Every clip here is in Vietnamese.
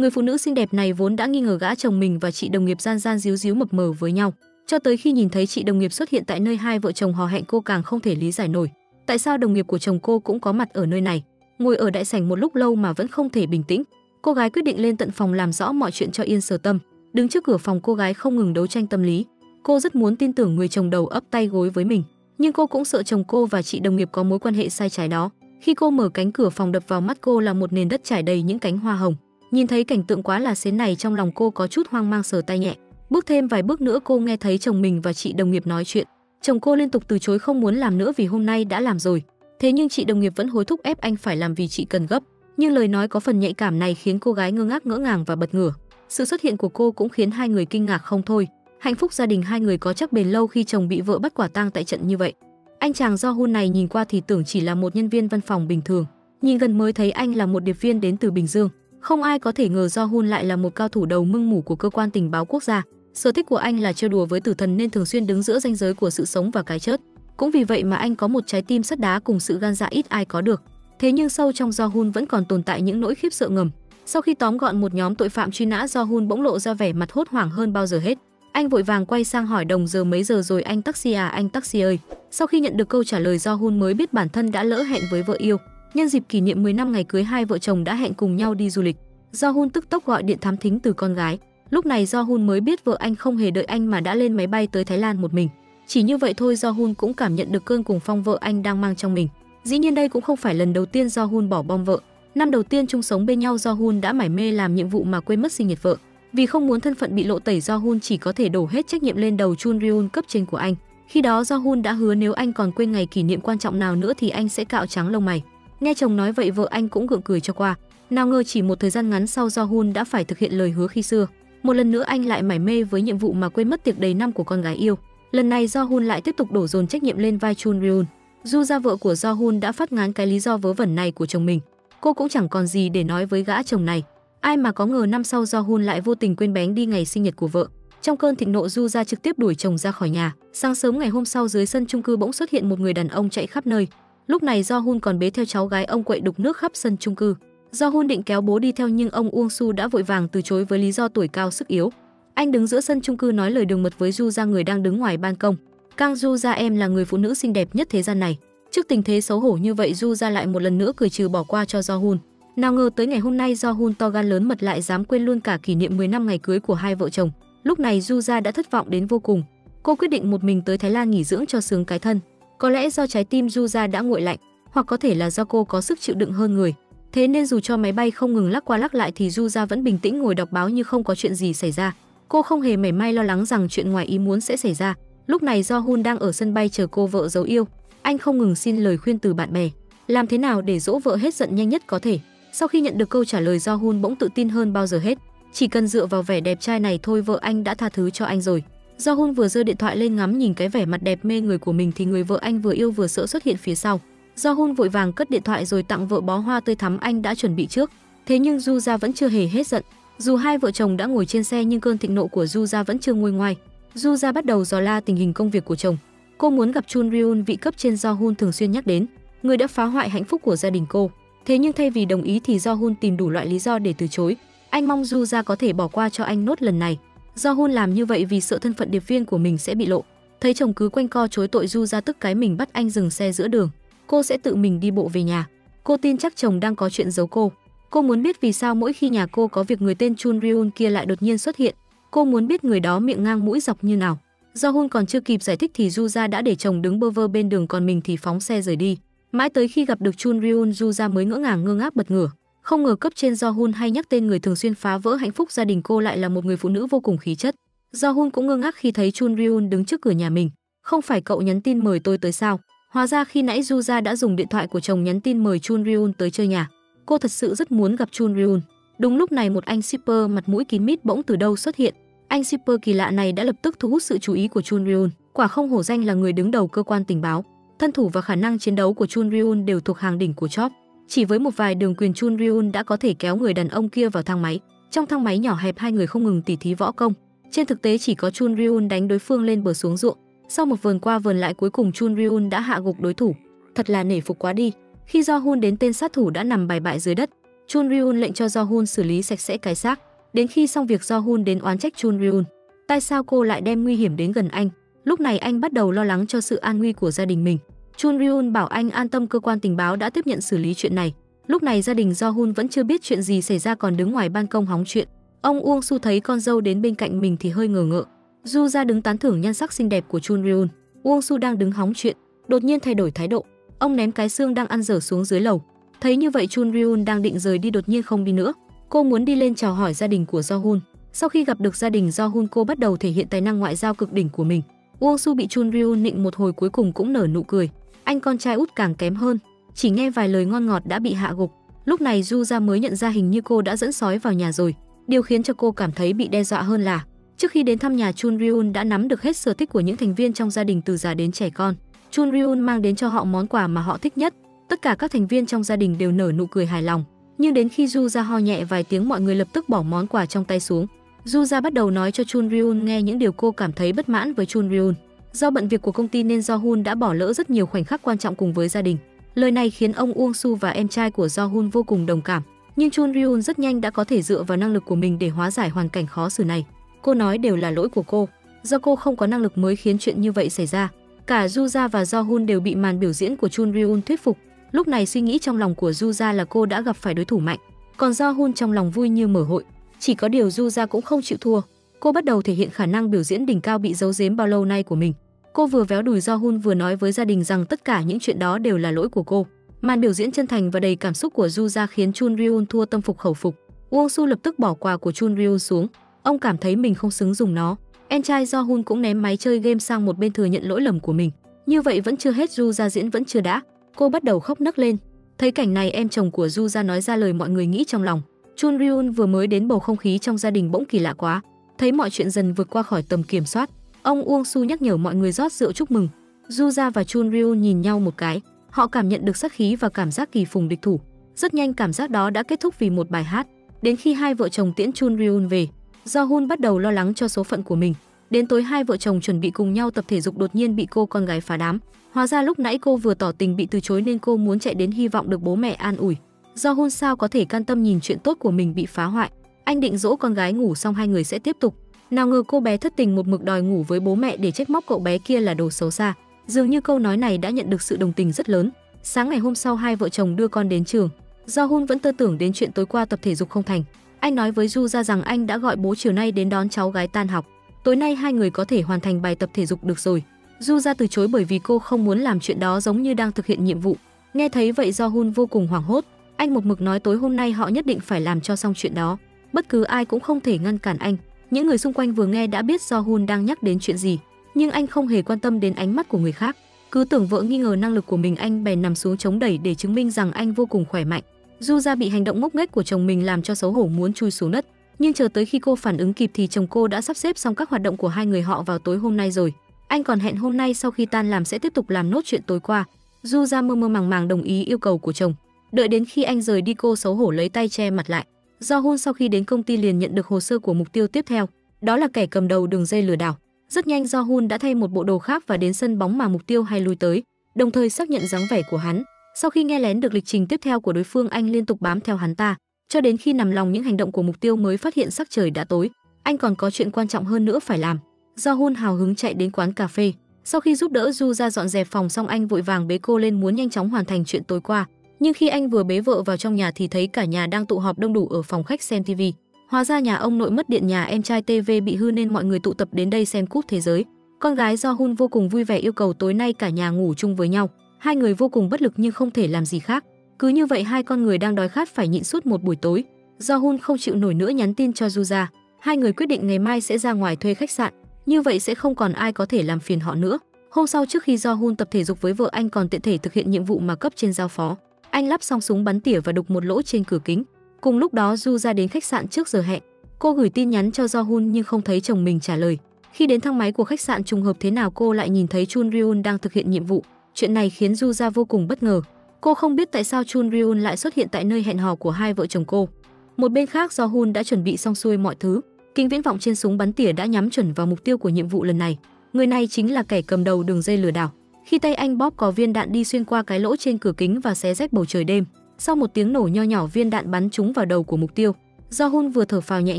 Người phụ nữ xinh đẹp này vốn đã nghi ngờ gã chồng mình và chị đồng nghiệp gian gian díu díu mập mờ với nhau, cho tới khi nhìn thấy chị đồng nghiệp xuất hiện tại nơi hai vợ chồng hò hẹn, cô càng không thể lý giải nổi tại sao đồng nghiệp của chồng cô cũng có mặt ở nơi này. Ngồi ở đại sảnh một lúc lâu mà vẫn không thể bình tĩnh, cô gái quyết định lên tận phòng làm rõ mọi chuyện cho yên sở tâm. Đứng trước cửa phòng, cô gái không ngừng đấu tranh tâm lý. Cô rất muốn tin tưởng người chồng đầu ấp tay gối với mình, nhưng cô cũng sợ chồng cô và chị đồng nghiệp có mối quan hệ sai trái đó. Khi cô mở cánh cửa phòng, đập vào mắt cô là một nền đất trải đầy những cánh hoa hồng. Nhìn thấy cảnh tượng quá là xến này, trong lòng cô có chút hoang mang, sờ tay nhẹ. Bước thêm vài bước nữa, cô nghe thấy chồng mình và chị đồng nghiệp nói chuyện. Chồng cô liên tục từ chối không muốn làm nữa vì hôm nay đã làm rồi. Thế nhưng chị đồng nghiệp vẫn hối thúc ép anh phải làm vì chị cần gấp. Nhưng lời nói có phần nhạy cảm này khiến cô gái ngơ ngác, ngỡ ngàng và bật ngửa. Sự xuất hiện của cô cũng khiến hai người kinh ngạc không thôi. Hạnh phúc gia đình hai người có chắc bền lâu khi chồng bị vợ bắt quả tang tại trận như vậy. Anh chàng Do Hun này nhìn qua thì tưởng chỉ là một nhân viên văn phòng bình thường, nhìn gần mới thấy anh là một điệp viên đến từ Bình Dương. Không ai có thể ngờ Do Hun lại là một cao thủ đầu mưng mủ của cơ quan tình báo quốc gia. Sở thích của anh là chơi đùa với tử thần nên thường xuyên đứng giữa ranh giới của sự sống và cái chết. Cũng vì vậy mà anh có một trái tim sắt đá cùng sự gan dạ ít ai có được. Thế nhưng sâu trong Do Hun vẫn còn tồn tại những nỗi khiếp sợ ngầm. Sau khi tóm gọn một nhóm tội phạm truy nã, Do Hun bỗng lộ ra vẻ mặt hốt hoảng hơn bao giờ hết. Anh vội vàng quay sang hỏi đồng giờ mấy giờ rồi anh taxi à, anh taxi ơi. Sau khi nhận được câu trả lời, Do Hun mới biết bản thân đã lỡ hẹn với vợ yêu. Nhân dịp kỷ niệm 10 năm ngày cưới, hai vợ chồng đã hẹn cùng nhau đi du lịch. Do Hun tức tốc gọi điện thám thính từ con gái. Lúc này Do Hun mới biết vợ anh không hề đợi anh mà đã lên máy bay tới Thái Lan một mình. Chỉ như vậy thôi, Do Hun cũng cảm nhận được cơn cuồng phong vợ anh đang mang trong mình. Dĩ nhiên đây cũng không phải lần đầu tiên Do Hun bỏ bom vợ. Năm đầu tiên chung sống bên nhau, Do Hun đã mải mê làm nhiệm vụ mà quên mất sinh nhật vợ. Vì không muốn thân phận bị lộ tẩy, Do Hun chỉ có thể đổ hết trách nhiệm lên đầu Chun Ryun, cấp trên của anh. Khi đó Do Hun đã hứa nếu anh còn quên ngày kỷ niệm quan trọng nào nữa thì anh sẽ cạo trắng lông mày. Nghe chồng nói vậy, vợ anh cũng gượng cười cho qua. Nào ngờ chỉ một thời gian ngắn sau, Do Hun đã phải thực hiện lời hứa khi xưa. Một lần nữa anh lại mải mê với nhiệm vụ mà quên mất tiệc đầy năm của con gái yêu. Lần này Do Hun lại tiếp tục đổ dồn trách nhiệm lên vai Chun Ryun. Du Gia, vợ của Do Hun, đã phát ngán cái lý do vớ vẩn này của chồng mình. Cô cũng chẳng còn gì để nói với gã chồng này. Ai mà có ngờ năm sau Do Hun lại vô tình quên bén đi ngày sinh nhật của vợ. Trong cơn thịnh nộ, Du Gia trực tiếp đuổi chồng ra khỏi nhà. Sáng sớm ngày hôm sau, dưới sân chung cư bỗng xuất hiện một người đàn ông chạy khắp nơi. Lúc này Do Hun còn bế theo cháu gái, ông quậy đục nước khắp sân chung cư. Do Hun định kéo bố đi theo nhưng ông Uông Su đã vội vàng từ chối với lý do tuổi cao sức yếu. Anh đứng giữa sân chung cư nói lời đường mật với Du Gia, người đang đứng ngoài ban công. Kang Du Gia, em là người phụ nữ xinh đẹp nhất thế gian này. Trước tình thế xấu hổ như vậy, Du Gia lại một lần nữa cười trừ bỏ qua cho Do Hun. Nào ngờ tới ngày hôm nay, Do Hun to gan lớn mật lại dám quên luôn cả kỷ niệm 10 năm ngày cưới của hai vợ chồng. Lúc này Du Gia đã thất vọng đến vô cùng. Cô quyết định một mình tới Thái Lan nghỉ dưỡng cho sướng cái thân. Có lẽ do trái tim Du Gia đã nguội lạnh, hoặc có thể là do cô có sức chịu đựng hơn người. Thế nên dù cho máy bay không ngừng lắc qua lắc lại thì Du Gia vẫn bình tĩnh ngồi đọc báo như không có chuyện gì xảy ra. Cô không hề mảy may lo lắng rằng chuyện ngoài ý muốn sẽ xảy ra. Lúc này Do Hun đang ở sân bay chờ cô vợ dấu yêu. Anh không ngừng xin lời khuyên từ bạn bè, làm thế nào để dỗ vợ hết giận nhanh nhất có thể. Sau khi nhận được câu trả lời, Do Hun bỗng tự tin hơn bao giờ hết. Chỉ cần dựa vào vẻ đẹp trai này thôi, vợ anh đã tha thứ cho anh rồi. Do Hun vừa giơ điện thoại lên ngắm nhìn cái vẻ mặt đẹp mê người của mình thì người vợ anh vừa yêu vừa sợ xuất hiện phía sau. Do Hun vội vàng cất điện thoại rồi tặng vợ bó hoa tươi thắm anh đã chuẩn bị trước. Thế nhưng Du Gia vẫn chưa hề hết giận. Dù hai vợ chồng đã ngồi trên xe nhưng cơn thịnh nộ của Du Gia vẫn chưa nguôi ngoai. Du Gia bắt đầu dò la tình hình công việc của chồng. Cô muốn gặp Chun Ryun, vị cấp trên Do Hun thường xuyên nhắc đến, người đã phá hoại hạnh phúc của gia đình cô. Thế nhưng thay vì đồng ý thì Do Hun tìm đủ loại lý do để từ chối. Anh mong Du Gia có thể bỏ qua cho anh nốt lần này. Do Hun làm như vậy vì sợ thân phận điệp viên của mình sẽ bị lộ. Thấy chồng cứ quanh co chối tội, Du Gia tức cái mình bắt anh dừng xe giữa đường. Cô sẽ tự mình đi bộ về nhà. Cô tin chắc chồng đang có chuyện giấu cô. Cô muốn biết vì sao mỗi khi nhà cô có việc người tên Chun Ryun kia lại đột nhiên xuất hiện. Cô muốn biết người đó miệng ngang mũi dọc như nào. Do Hun còn chưa kịp giải thích thì Du Gia đã để chồng đứng bơ vơ bên đường, còn mình thì phóng xe rời đi. Mãi tới khi gặp được Chun Ryun, Du Gia mới ngỡ ngàng ngơ ngác bật ngửa. Không ngờ cấp trên Do Hun hay nhắc tên người thường xuyên phá vỡ hạnh phúc gia đình cô lại là một người phụ nữ vô cùng khí chất. Do Hun cũng ngơ ngác khi thấy Chun Ryun đứng trước cửa nhà mình. Không phải cậu nhắn tin mời tôi tới sao? Hóa ra khi nãy Du Gia đã dùng điện thoại của chồng nhắn tin mời Chun Ryun tới chơi nhà. Cô thật sự rất muốn gặp Chun Ryun. Đúng lúc này một anh shipper mặt mũi kín mít bỗng từ đâu xuất hiện. Anh shipper kỳ lạ này đã lập tức thu hút sự chú ý của Chun Ryun. Quả không hổ danh là người đứng đầu cơ quan tình báo. Thân thủ và khả năng chiến đấu của Chun Ryun đều thuộc hàng đỉnh của chóp. Chỉ với một vài đường quyền, Chun Ryun đã có thể kéo người đàn ông kia vào thang máy. Trong thang máy nhỏ hẹp, hai người không ngừng tỉ thí võ công. Trên thực tế chỉ có Chun Ryun đánh đối phương lên bờ xuống ruộng. Sau một vườn qua vườn lại, cuối cùng Chun Ryun đã hạ gục đối thủ. Thật là nể phục quá đi. Khi Do Hun đến, tên sát thủ đã nằm bài bại dưới đất. Chun Ryun lệnh cho Jo-hun xử lý sạch sẽ cái xác. Đến khi xong việc, Jo-hun đến oán trách Chun Ryun. Tại sao cô lại đem nguy hiểm đến gần anh? Lúc này anh bắt đầu lo lắng cho sự an nguy của gia đình mình. Chun Ryun bảo anh an tâm, cơ quan tình báo đã tiếp nhận xử lý chuyện này. Lúc này gia đình Jo-hun vẫn chưa biết chuyện gì xảy ra, còn đứng ngoài ban công hóng chuyện. Ông Uông Su thấy con dâu đến bên cạnh mình thì hơi ngờ ngợ. Du ra đứng tán thưởng nhan sắc xinh đẹp của Chun Ryun. Uông Su đang đứng hóng chuyện, đột nhiên thay đổi thái độ. Ông ném cái xương đang ăn dở xuống dưới lầu. Thấy như vậy, Chun Ryun đang định rời đi đột nhiên không đi nữa. Cô muốn đi lên chào hỏi gia đình của Jo-hun. Sau khi gặp được gia đình Jo-hun, cô bắt đầu thể hiện tài năng ngoại giao cực đỉnh của mình. Uông Su bị Chun Ryun nịnh một hồi cuối cùng cũng nở nụ cười. Anh con trai út càng kém hơn, chỉ nghe vài lời ngon ngọt đã bị hạ gục. Lúc này Du Gia mới nhận ra hình như cô đã dẫn sói vào nhà rồi. Điều khiến cho cô cảm thấy bị đe dọa hơn là trước khi đến thăm nhà, Chun Ryun đã nắm được hết sở thích của những thành viên trong gia đình từ già đến trẻ con. Chun Ryun mang đến cho họ món quà mà họ thích nhất. Tất cả các thành viên trong gia đình đều nở nụ cười hài lòng. Nhưng đến khi Du Gia ho nhẹ vài tiếng, mọi người lập tức bỏ món quà trong tay xuống. Du Gia bắt đầu nói cho Chun Ryun nghe những điều cô cảm thấy bất mãn với Chun Ryun. Do bận việc của công ty nên Jo-hun đã bỏ lỡ rất nhiều khoảnh khắc quan trọng cùng với gia đình. Lời này khiến ông Uông Su và em trai của Jo-hun vô cùng đồng cảm. Nhưng Chun Ryun rất nhanh đã có thể dựa vào năng lực của mình để hóa giải hoàn cảnh khó xử này. Cô nói đều là lỗi của cô, do cô không có năng lực mới khiến chuyện như vậy xảy ra. Cả Du Gia và Jo-hun đều bị màn biểu diễn của Chun Ryun thuyết phục. Lúc này suy nghĩ trong lòng của Du Gia là cô đã gặp phải đối thủ mạnh, còn Jo-hun trong lòng vui như mở hội. Chỉ có điều Du Gia cũng không chịu thua. Cô bắt đầu thể hiện khả năng biểu diễn đỉnh cao bị giấu giếm bao lâu nay của mình. Cô vừa véo đùi Jo-hun vừa nói với gia đình rằng tất cả những chuyện đó đều là lỗi của cô. Màn biểu diễn chân thành và đầy cảm xúc của Du Gia khiến Chun Ryun thua tâm phục khẩu phục. Uông Su lập tức bỏ quà của Chun Ryun xuống. Ông cảm thấy mình không xứng dùng nó. Em trai Jo-hun cũng ném máy chơi game sang một bên thừa nhận lỗi lầm của mình. Như vậy vẫn chưa hết, Du Gia diễn vẫn chưa đã. Cô bắt đầu khóc nấc lên. Thấy cảnh này, em chồng của Du Gia nói ra lời mọi người nghĩ trong lòng. Chun Ryun vừa mới đến, bầu không khí trong gia đình bỗng kỳ lạ quá. Thấy mọi chuyện dần vượt qua khỏi tầm kiểm soát, ông Uông Su nhắc nhở mọi người rót rượu chúc mừng. Du Gia và Chun Ryun nhìn nhau một cái. Họ cảm nhận được sát khí và cảm giác kỳ phùng địch thủ. Rất nhanh cảm giác đó đã kết thúc vì một bài hát. Đến khi hai vợ chồng tiễn Chun Ryun về, Jo-hun bắt đầu lo lắng cho số phận của mình. Đến tối, hai vợ chồng chuẩn bị cùng nhau tập thể dục, đột nhiên bị cô con gái phá đám. Hóa ra lúc nãy cô vừa tỏ tình bị từ chối nên cô muốn chạy đến hy vọng được bố mẹ an ủi. Jo-hun sao có thể can tâm nhìn chuyện tốt của mình bị phá hoại. Anh định dỗ con gái ngủ xong hai người sẽ tiếp tục. Nào ngờ cô bé thất tình một mực đòi ngủ với bố mẹ để trách móc cậu bé kia là đồ xấu xa. Dường như câu nói này đã nhận được sự đồng tình rất lớn. Sáng ngày hôm sau, hai vợ chồng đưa con đến trường. Jo-hun vẫn tơ tưởng đến chuyện tối qua tập thể dục không thành. Anh nói với Du Gia rằng anh đã gọi bố chiều nay đến đón cháu gái tan học. Tối nay hai người có thể hoàn thành bài tập thể dục được rồi. Du Gia từ chối bởi vì cô không muốn làm chuyện đó giống như đang thực hiện nhiệm vụ. Nghe thấy vậy, Jo-hun vô cùng hoảng hốt. Anh một mực nói tối hôm nay họ nhất định phải làm cho xong chuyện đó. Bất cứ ai cũng không thể ngăn cản anh. Những người xung quanh vừa nghe đã biết Jo-hun đang nhắc đến chuyện gì, nhưng anh không hề quan tâm đến ánh mắt của người khác. Cứ tưởng vợ nghi ngờ năng lực của mình, anh bèn nằm xuống chống đẩy để chứng minh rằng anh vô cùng khỏe mạnh. Du Gia bị hành động ngốc nghếch của chồng mình làm cho xấu hổ muốn chui xuống đất, nhưng chờ tới khi cô phản ứng kịp thì chồng cô đã sắp xếp xong các hoạt động của hai người họ vào tối hôm nay rồi. Anh còn hẹn hôm nay sau khi tan làm sẽ tiếp tục làm nốt chuyện tối qua. Du Gia mơ mơ màng màng đồng ý yêu cầu của chồng. Đợi đến khi anh rời đi, cô xấu hổ lấy tay che mặt lại. Jo-hun sau khi đến công ty liền nhận được hồ sơ của mục tiêu tiếp theo, đó là kẻ cầm đầu đường dây lừa đảo. Rất nhanh Jo-hun đã thay một bộ đồ khác và đến sân bóng mà mục tiêu hay lui tới, đồng thời xác nhận dáng vẻ của hắn. Sau khi nghe lén được lịch trình tiếp theo của đối phương, anh liên tục bám theo hắn ta, cho đến khi nằm lòng những hành động của mục tiêu mới phát hiện sắc trời đã tối. Anh còn có chuyện quan trọng hơn nữa phải làm. Jo-hun hào hứng chạy đến quán cà phê. Sau khi giúp đỡ Du Gia dọn dẹp phòng xong, anh vội vàng bế cô lên muốn nhanh chóng hoàn thành chuyện tối qua. Nhưng khi anh vừa bế vợ vào trong nhà thì thấy cả nhà đang tụ họp đông đủ ở phòng khách xem TV. Hóa ra nhà ông nội mất điện, nhà em trai TV bị hư nên mọi người tụ tập đến đây xem cúp thế giới. Con gái Jo-hun vô cùng vui vẻ yêu cầu tối nay cả nhà ngủ chung với nhau. Hai người vô cùng bất lực nhưng không thể làm gì khác. Cứ như vậy hai con người đang đói khát phải nhịn suốt một buổi tối. Jo-hun không chịu nổi nữa nhắn tin cho Du Gia. Hai người quyết định ngày mai sẽ ra ngoài thuê khách sạn. Như vậy sẽ không còn ai có thể làm phiền họ nữa. Hôm sau, trước khi Jo-hun tập thể dục với vợ, anh còn tiện thể thực hiện nhiệm vụ mà cấp trên giao phó. Anh lắp xong súng bắn tỉa và đục một lỗ trên cửa kính. Cùng lúc đó, Du Gia đến khách sạn trước giờ hẹn. Cô gửi tin nhắn cho Jo-hun nhưng không thấy chồng mình trả lời. Khi đến thang máy của khách sạn, trùng hợp thế nào cô lại nhìn thấy Chun Ryun đang thực hiện nhiệm vụ. Chuyện này khiến Du Gia vô cùng bất ngờ. Cô không biết tại sao Chun Ryun lại xuất hiện tại nơi hẹn hò của hai vợ chồng cô. Một bên khác, Jo-hun đã chuẩn bị xong xuôi mọi thứ. Kính viễn vọng trên súng bắn tỉa đã nhắm chuẩn vào mục tiêu của nhiệm vụ lần này. Người này chính là kẻ cầm đầu đường dây lừa đảo. Khi tay anh bóp có viên đạn đi xuyên qua cái lỗ trên cửa kính và xé rách bầu trời đêm. Sau một tiếng nổ nho nhỏ, viên đạn bắn trúng vào đầu của mục tiêu. Do-hun vừa thở phào nhẹ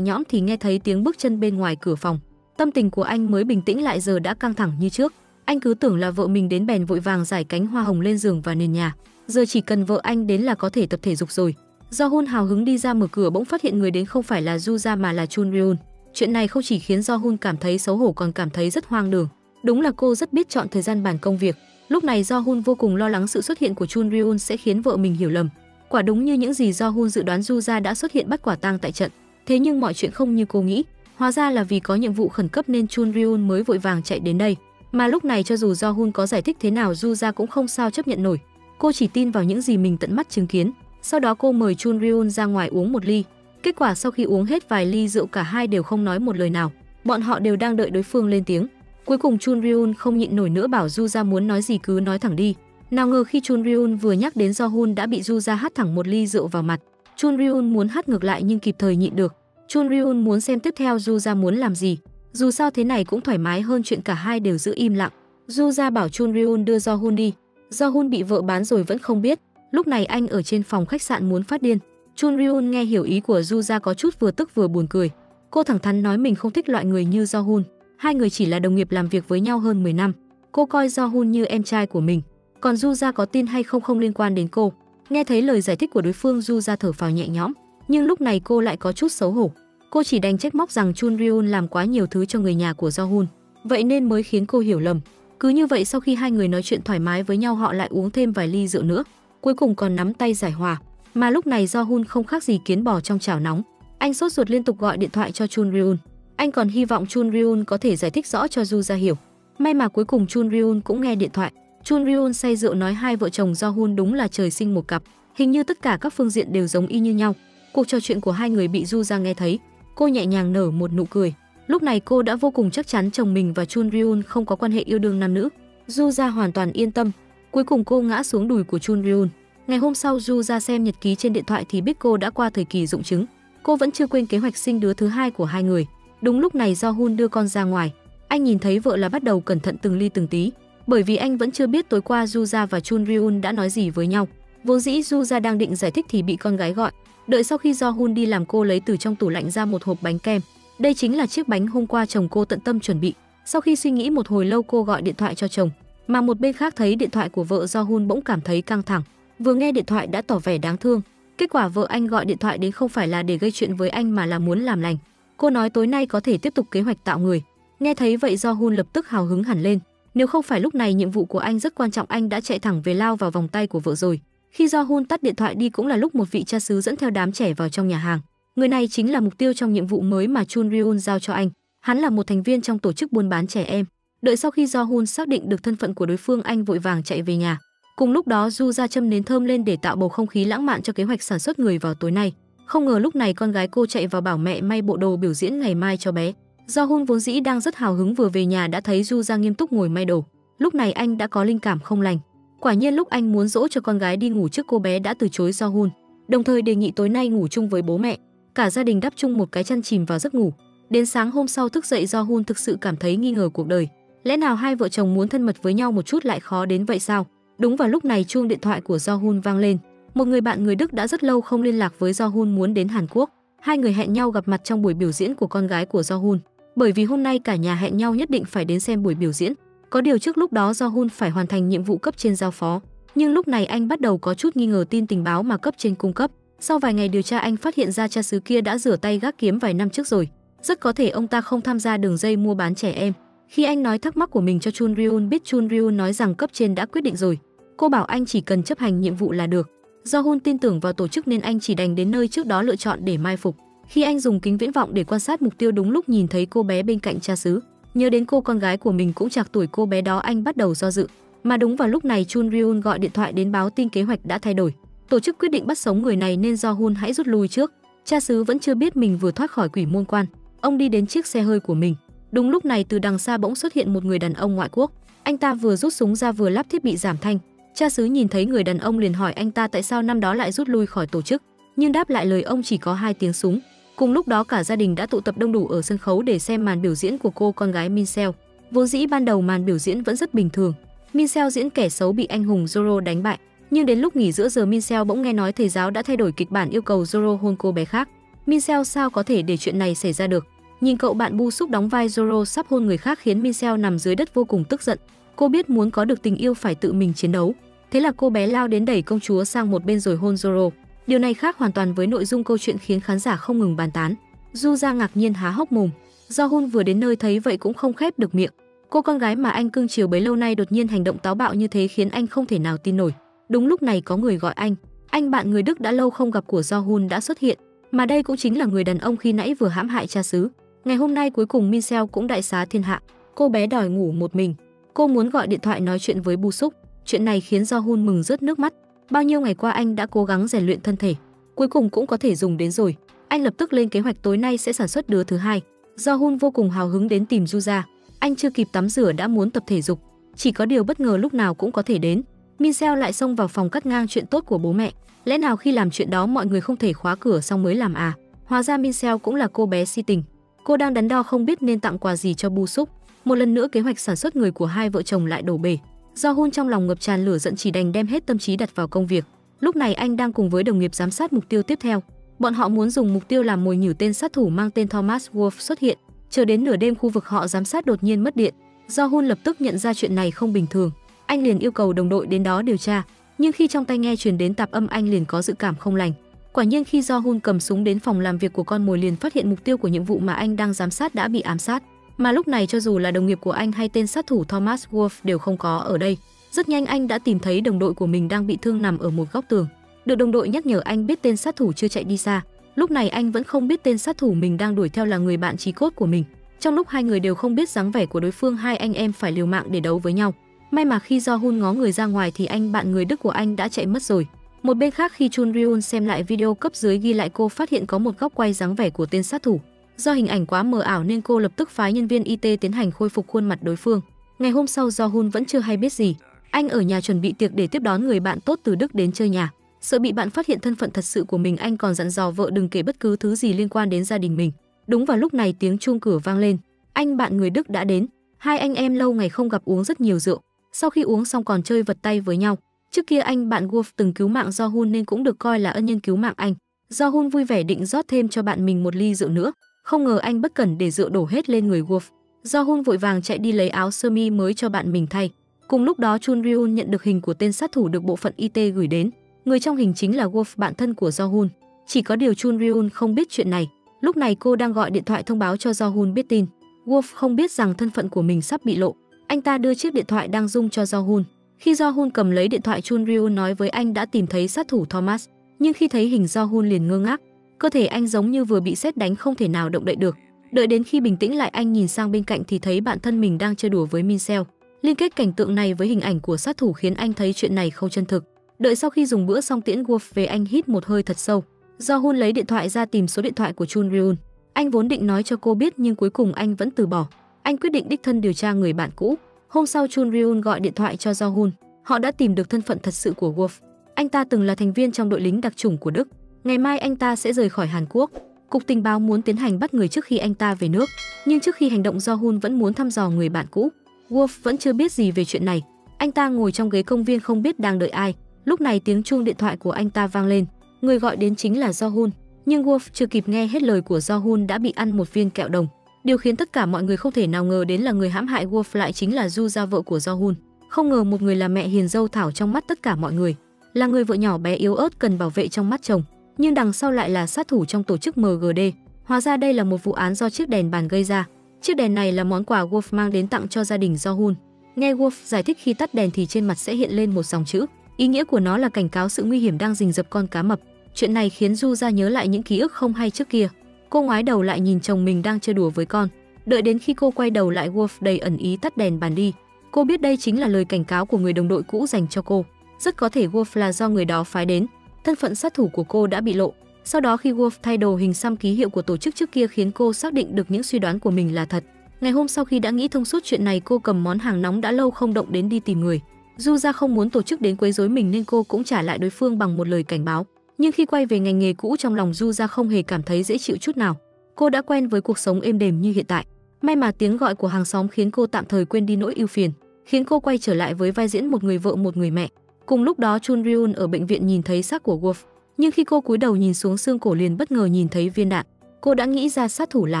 nhõm thì nghe thấy tiếng bước chân bên ngoài cửa phòng. Tâm tình của anh mới bình tĩnh lại giờ đã căng thẳng như trước. Anh cứ tưởng là vợ mình đến bèn vội vàng giải cánh hoa hồng lên giường và nền nhà. Giờ chỉ cần vợ anh đến là có thể tập thể dục rồi. Do-hun hào hứng đi ra mở cửa, bỗng phát hiện người đến không phải là Ju-ra mà là Chun Ryun. Chuyện này không chỉ khiến Do-hun cảm thấy xấu hổ còn cảm thấy rất hoang đường. Đúng là cô rất biết chọn thời gian bàn công việc. Lúc này Do-hun vô cùng lo lắng sự xuất hiện của Chun Ryun sẽ khiến vợ mình hiểu lầm. Quả đúng như những gì Do-hun dự đoán, Ju-ra đã xuất hiện bắt quả tang tại trận. Thế nhưng mọi chuyện không như cô nghĩ. Hóa ra là vì có nhiệm vụ khẩn cấp nên Chun Ryun mới vội vàng chạy đến đây. Mà lúc này cho dù Do-hun có giải thích thế nào, Ju-ra cũng không sao chấp nhận nổi. Cô chỉ tin vào những gì mình tận mắt chứng kiến. Sau đó cô mời Chun Ryun ra ngoài uống một ly. Kết quả sau khi uống hết vài ly rượu, cả hai đều không nói một lời nào. Bọn họ đều đang đợi đối phương lên tiếng. Cuối cùng Chun Ryun không nhịn nổi nữa, bảo Ju-ra muốn nói gì cứ nói thẳng đi. Nào ngờ khi Chun Ryun vừa nhắc đến Do-hun đã bị Ju-ra hắt thẳng một ly rượu vào mặt. Chun Ryun muốn hắt ngược lại nhưng kịp thời nhịn được. Chun Ryun muốn xem tiếp theo Ju-ra muốn làm gì. Dù sao thế này cũng thoải mái hơn chuyện cả hai đều giữ im lặng. Ju-ra bảo Chun Ryun đưa Do-hun đi. Do-hun bị vợ bán rồi vẫn không biết. Lúc này anh ở trên phòng khách sạn muốn phát điên. Chun Ryun nghe hiểu ý của Ju-ra có chút vừa tức vừa buồn cười. Cô thẳng thắn nói mình không thích loại người như Do-hun. Hai người chỉ là đồng nghiệp làm việc với nhau hơn 10 năm. Cô coi Do-hun như em trai của mình. Còn Ju-ra có tin hay không liên quan đến cô. Nghe thấy lời giải thích của đối phương, Ju-ra thở phào nhẹ nhõm. Nhưng lúc này cô lại có chút xấu hổ. Cô chỉ đành trách móc rằng Chun Ryun làm quá nhiều thứ cho người nhà của Do-hun, vậy nên mới khiến cô hiểu lầm. Cứ như vậy sau khi hai người nói chuyện thoải mái với nhau, họ lại uống thêm vài ly rượu nữa, cuối cùng còn nắm tay giải hòa. Mà lúc này Do-hun không khác gì kiến bò trong chảo nóng. Anh sốt ruột liên tục gọi điện thoại cho Chun Ryun. Anh còn hy vọng Chun Ryun có thể giải thích rõ cho Ju-ra hiểu. May mà cuối cùng Chun Ryun cũng nghe điện thoại. Chun Ryun say rượu nói hai vợ chồng Do-hun đúng là trời sinh một cặp, hình như tất cả các phương diện đều giống y như nhau. Cuộc trò chuyện của hai người bị Ju-ra nghe thấy. Cô nhẹ nhàng nở một nụ cười. Lúc này cô đã vô cùng chắc chắn chồng mình và Chun Ryun không có quan hệ yêu đương nam nữ. Ju-ra hoàn toàn yên tâm. Cuối cùng cô ngã xuống đùi của Chun Ryun. Ngày hôm sau Ju-ra xem nhật ký trên điện thoại thì biết cô đã qua thời kỳ rụng trứng. Cô vẫn chưa quên kế hoạch sinh đứa thứ hai của hai người. Đúng lúc này Do-hun đưa con ra ngoài. Anh nhìn thấy vợ là bắt đầu cẩn thận từng ly từng tí, bởi vì anh vẫn chưa biết tối qua Ju-ra và Chun Ryun đã nói gì với nhau. Vốn dĩ Ju-ra đang định giải thích thì bị con gái gọi. Đợi sau khi Do-hun đi làm, cô lấy từ trong tủ lạnh ra một hộp bánh kem. Đây chính là chiếc bánh hôm qua chồng cô tận tâm chuẩn bị. Sau khi suy nghĩ một hồi lâu, cô gọi điện thoại cho chồng. Mà một bên khác thấy điện thoại của vợ, Do-hun bỗng cảm thấy căng thẳng. Vừa nghe điện thoại đã tỏ vẻ đáng thương. Kết quả vợ anh gọi điện thoại đến không phải là để gây chuyện với anh mà là muốn làm lành. Cô nói tối nay có thể tiếp tục kế hoạch tạo người. Nghe thấy vậy Do-hun lập tức hào hứng hẳn lên. Nếu không phải lúc này nhiệm vụ của anh rất quan trọng, anh đã chạy thẳng về lao vào vòng tay của vợ rồi. Khi Do-hun tắt điện thoại đi cũng là lúc một vị cha xứ dẫn theo đám trẻ vào trong nhà hàng. Người này chính là mục tiêu trong nhiệm vụ mới mà Chun Ryun giao cho anh. Hắn là một thành viên trong tổ chức buôn bán trẻ em. Đợi sau khi Do-hun xác định được thân phận của đối phương, anh vội vàng chạy về nhà. Cùng lúc đó Ju-ra châm nến thơm lên để tạo bầu không khí lãng mạn cho kế hoạch sản xuất người vào tối nay. Không ngờ lúc này con gái cô chạy vào bảo mẹ may bộ đồ biểu diễn ngày mai cho bé. Do-hun vốn dĩ đang rất hào hứng, vừa về nhà đã thấy Ju-ra nghiêm túc ngồi may đồ. Lúc này anh đã có linh cảm không lành. Quả nhiên lúc anh muốn dỗ cho con gái đi ngủ trước, cô bé đã từ chối Do-hun, đồng thời đề nghị tối nay ngủ chung với bố mẹ. Cả gia đình đắp chung một cái chăn chìm vào giấc ngủ. Đến sáng hôm sau thức dậy, Do-hun thực sự cảm thấy nghi ngờ cuộc đời. Lẽ nào hai vợ chồng muốn thân mật với nhau một chút lại khó đến vậy sao? Đúng vào lúc này chuông điện thoại của Do-hun vang lên. Một người bạn người Đức đã rất lâu không liên lạc với Do-hun muốn đến Hàn Quốc. Hai người hẹn nhau gặp mặt trong buổi biểu diễn của con gái của Do-hun. Bởi vì hôm nay cả nhà hẹn nhau nhất định phải đến xem buổi biểu diễn. Có điều trước lúc đó Do-hun phải hoàn thành nhiệm vụ cấp trên giao phó. Nhưng lúc này anh bắt đầu có chút nghi ngờ tin tình báo mà cấp trên cung cấp. Sau vài ngày điều tra, anh phát hiện ra cha xứ kia đã rửa tay gác kiếm vài năm trước rồi. Rất có thể ông ta không tham gia đường dây mua bán trẻ em. Khi anh nói thắc mắc của mình cho Chun Ryun biết, Chun Ryun nói rằng cấp trên đã quyết định rồi. Cô bảo anh chỉ cần chấp hành nhiệm vụ là được. Do-hun tin tưởng vào tổ chức nên anh chỉ đành đến nơi trước đó lựa chọn để mai phục. Khi anh dùng kính viễn vọng để quan sát mục tiêu, đúng lúc nhìn thấy cô bé bên cạnh cha xứ. Nhớ đến cô con gái của mình cũng trạc tuổi cô bé đó, anh bắt đầu do dự. Mà đúng vào lúc này Chun Ryun gọi điện thoại đến báo tin kế hoạch đã thay đổi. Tổ chức quyết định bắt sống người này nên Do-hun hãy rút lui trước. Cha xứ vẫn chưa biết mình vừa thoát khỏi quỷ môn quan. Ông đi đến chiếc xe hơi của mình. Đúng lúc này từ đằng xa bỗng xuất hiện một người đàn ông ngoại quốc. Anh ta vừa rút súng ra vừa lắp thiết bị giảm thanh. Cha xứ nhìn thấy người đàn ông liền hỏi anh ta tại sao năm đó lại rút lui khỏi tổ chức, nhưng đáp lại lời ông chỉ có 2 tiếng súng. Cùng lúc đó cả gia đình đã tụ tập đông đủ ở sân khấu để xem màn biểu diễn của cô con gái Min-seo. Vốn dĩ ban đầu màn biểu diễn vẫn rất bình thường. Min-seo diễn kẻ xấu bị anh hùng Zoro đánh bại, Nhưng đến lúc nghỉ giữa giờ Michelle bỗng nghe nói thầy giáo đã thay đổi kịch bản yêu cầu Zoro hôn cô bé khác. Michelle sao có thể để chuyện này xảy ra được? Nhìn cậu bạn Bu Súc đóng vai Zoro sắp hôn người khác khiến Michelle nằm dưới đất vô cùng tức giận. Cô biết muốn có được tình yêu phải tự mình chiến đấu. Thế là cô bé lao đến đẩy công chúa sang một bên rồi hôn Zoro. Điều này khác hoàn toàn với nội dung câu chuyện khiến khán giả không ngừng bàn tán. Juza ngạc nhiên há hốc mồm. Do-hun vừa đến nơi thấy vậy cũng không khép được miệng. Cô con gái mà anh cưng chiều bấy lâu nay đột nhiên hành động táo bạo như thế khiến anh không thể nào tin nổi. Đúng lúc này có người gọi anh. Anh bạn người Đức đã lâu không gặp của Do-hun đã xuất hiện, mà đây cũng chính là người đàn ông khi nãy vừa hãm hại cha xứ. Ngày hôm nay cuối cùng Michelle cũng đại xá thiên hạ. Cô bé đòi ngủ một mình. Cô muốn gọi điện thoại nói chuyện với Bu Súc. Chuyện này khiến Do-hun mừng rớt nước mắt. Bao nhiêu ngày qua anh đã cố gắng rèn luyện thân thể, cuối cùng cũng có thể dùng đến rồi. Anh lập tức lên kế hoạch tối nay sẽ sản xuất đứa thứ hai. Do-hun vô cùng hào hứng đến tìm Juza. Anh chưa kịp tắm rửa đã muốn tập thể dục. Chỉ có điều bất ngờ lúc nào cũng có thể đến. Michelle lại xông vào phòng cắt ngang chuyện tốt của bố mẹ. Lẽ nào khi làm chuyện đó mọi người không thể khóa cửa xong mới làm à? Hóa ra Michelle cũng là cô bé si tình. Cô đang đắn đo không biết nên tặng quà gì cho Bu Súc. Một lần nữa kế hoạch sản xuất người của hai vợ chồng lại đổ bể. Do-hun trong lòng ngập tràn lửa giận chỉ đành đem hết tâm trí đặt vào công việc. Lúc này anh đang cùng với đồng nghiệp giám sát mục tiêu tiếp theo. Bọn họ muốn dùng mục tiêu làm mồi nhử tên sát thủ mang tên Thomas Wolf xuất hiện. Chờ đến nửa đêm khu vực họ giám sát đột nhiên mất điện. Do-hun lập tức nhận ra chuyện này không bình thường. Anh liền yêu cầu đồng đội đến đó điều tra. Nhưng khi trong tai nghe truyền đến tạp âm anh liền có dự cảm không lành. Quả nhiên khi Do-hun cầm súng đến phòng làm việc của con mồi liền phát hiện mục tiêu của nhiệm vụ mà anh đang giám sát đã bị ám sát. Mà lúc này cho dù là đồng nghiệp của anh hay tên sát thủ Thomas Wolf đều không có ở đây. Rất nhanh anh đã tìm thấy đồng đội của mình đang bị thương nằm ở một góc tường. Được đồng đội nhắc nhở anh biết tên sát thủ chưa chạy đi xa. Lúc này anh vẫn không biết tên sát thủ mình đang đuổi theo là người bạn chí cốt của mình. Trong lúc hai người đều không biết dáng vẻ của đối phương, hai anh em phải liều mạng để đấu với nhau. May mà khi Do-hun ngó người ra ngoài thì anh bạn người Đức của anh đã chạy mất rồi. Một bên khác khi Chun Ryun xem lại video cấp dưới ghi lại, cô phát hiện có một góc quay dáng vẻ của tên sát thủ. Do hình ảnh quá mờ ảo nên cô lập tức phái nhân viên y tế tiến hành khôi phục khuôn mặt đối phương. Ngày hôm sau Do-hun vẫn chưa hay biết gì. Anh ở nhà chuẩn bị tiệc để tiếp đón người bạn tốt từ Đức đến chơi nhà. Sợ bị bạn phát hiện thân phận thật sự của mình, anh còn dặn dò vợ đừng kể bất cứ thứ gì liên quan đến gia đình mình. Đúng vào lúc này tiếng chuông cửa vang lên. Anh bạn người Đức đã đến. Hai anh em lâu ngày không gặp uống rất nhiều rượu. Sau khi uống xong còn chơi vật tay với nhau. Trước kia anh bạn Wolf từng cứu mạng Do-hun nên cũng được coi là ân nhân cứu mạng anh. Do-hun vui vẻ định rót thêm cho bạn mình một ly rượu nữa. Không ngờ anh bất cẩn để rượu đổ hết lên người Wolf. Do-hun vội vàng chạy đi lấy áo sơ mi mới cho bạn mình thay. Cùng lúc đó Chun Ryun nhận được hình của tên sát thủ được bộ phận y tế gửi đến. Người trong hình chính là Wolf, bạn thân của Do-hun. Chỉ có điều Chun Ryun không biết chuyện này. Lúc này cô đang gọi điện thoại thông báo cho Do-hun biết tin. Wolf không biết rằng thân phận của mình sắp bị lộ. Anh ta đưa chiếc điện thoại đang rung cho Do-hun. Khi Do-hun cầm lấy điện thoại, Chun Ryun nói với anh đã tìm thấy sát thủ Thomas. Nhưng khi thấy hình Do-hun liền ngơ ngác. Cơ thể anh giống như vừa bị sét đánh, không thể nào động đậy được. Đợi đến khi bình tĩnh lại, anh nhìn sang bên cạnh thì thấy bạn thân mình đang chơi đùa với Michelle. Liên kết cảnh tượng này với hình ảnh của sát thủ khiến anh thấy chuyện này không chân thực. Đợi sau khi dùng bữa xong tiễn Wolf về, anh hít một hơi thật sâu. Do-hun lấy điện thoại ra tìm số điện thoại của Chun Ryun. Anh vốn định nói cho cô biết nhưng cuối cùng anh vẫn từ bỏ. Anh quyết định đích thân điều tra người bạn cũ. Hôm sau Chun Ryun gọi điện thoại cho Do-hun. Họ đã tìm được thân phận thật sự của Wolf. Anh ta từng là thành viên trong đội lính đặc chủng của Đức. Ngày mai anh ta sẽ rời khỏi Hàn Quốc. Cục tình báo muốn tiến hành bắt người trước khi anh ta về nước. Nhưng trước khi hành động, Do-hun vẫn muốn thăm dò người bạn cũ. Wolf vẫn chưa biết gì về chuyện này. Anh ta ngồi trong ghế công viên không biết đang đợi ai. Lúc này tiếng chuông điện thoại của anh ta vang lên. Người gọi đến chính là Do-hun. Nhưng Wolf chưa kịp nghe hết lời của Do-hun đã bị ăn một viên kẹo đồng. Điều khiến tất cả mọi người không thể nào ngờ đến là người hãm hại Wolf lại chính là Juza, vợ của Do-hun. Không ngờ một người là mẹ hiền dâu thảo trong mắt tất cả mọi người, là người vợ nhỏ bé yếu ớt cần bảo vệ trong mắt chồng, nhưng đằng sau lại là sát thủ trong tổ chức MGD. Hóa ra đây là một vụ án do chiếc đèn bàn gây ra. Chiếc đèn này là món quà Wolf mang đến tặng cho gia đình Do-hun. Nghe Wolf giải thích khi tắt đèn thì trên mặt sẽ hiện lên một dòng chữ. Ý nghĩa của nó là cảnh cáo sự nguy hiểm đang rình rập con cá mập. Chuyện này khiến Juza nhớ lại những ký ức không hay trước kia. Cô ngoái đầu lại nhìn chồng mình đang chơi đùa với con. Đợi đến khi cô quay đầu lại, Wolf đầy ẩn ý tắt đèn bàn đi. Cô biết đây chính là lời cảnh cáo của người đồng đội cũ dành cho cô. Rất có thể Wolf là do người đó phái đến. Thân phận sát thủ của cô đã bị lộ. Sau đó khi Wolf thay đồ hình xăm ký hiệu của tổ chức trước kia khiến cô xác định được những suy đoán của mình là thật. Ngày hôm sau khi đã nghĩ thông suốt chuyện này, cô cầm món hàng nóng đã lâu không động đến đi tìm người. Juza không muốn tổ chức đến quấy rối mình nên cô cũng trả lại đối phương bằng một lời cảnh báo. Nhưng khi quay về ngành nghề cũ, trong lòng Juza không hề cảm thấy dễ chịu chút nào. Cô đã quen với cuộc sống êm đềm như hiện tại. May mà tiếng gọi của hàng xóm khiến cô tạm thời quên đi nỗi ưu phiền, khiến cô quay trở lại với vai diễn một người vợ một người mẹ. Cùng lúc đó Chun Ryun ở bệnh viện nhìn thấy xác của Wolf, nhưng khi cô cúi đầu nhìn xuống xương cổ liền bất ngờ nhìn thấy viên đạn. Cô đã nghĩ ra sát thủ là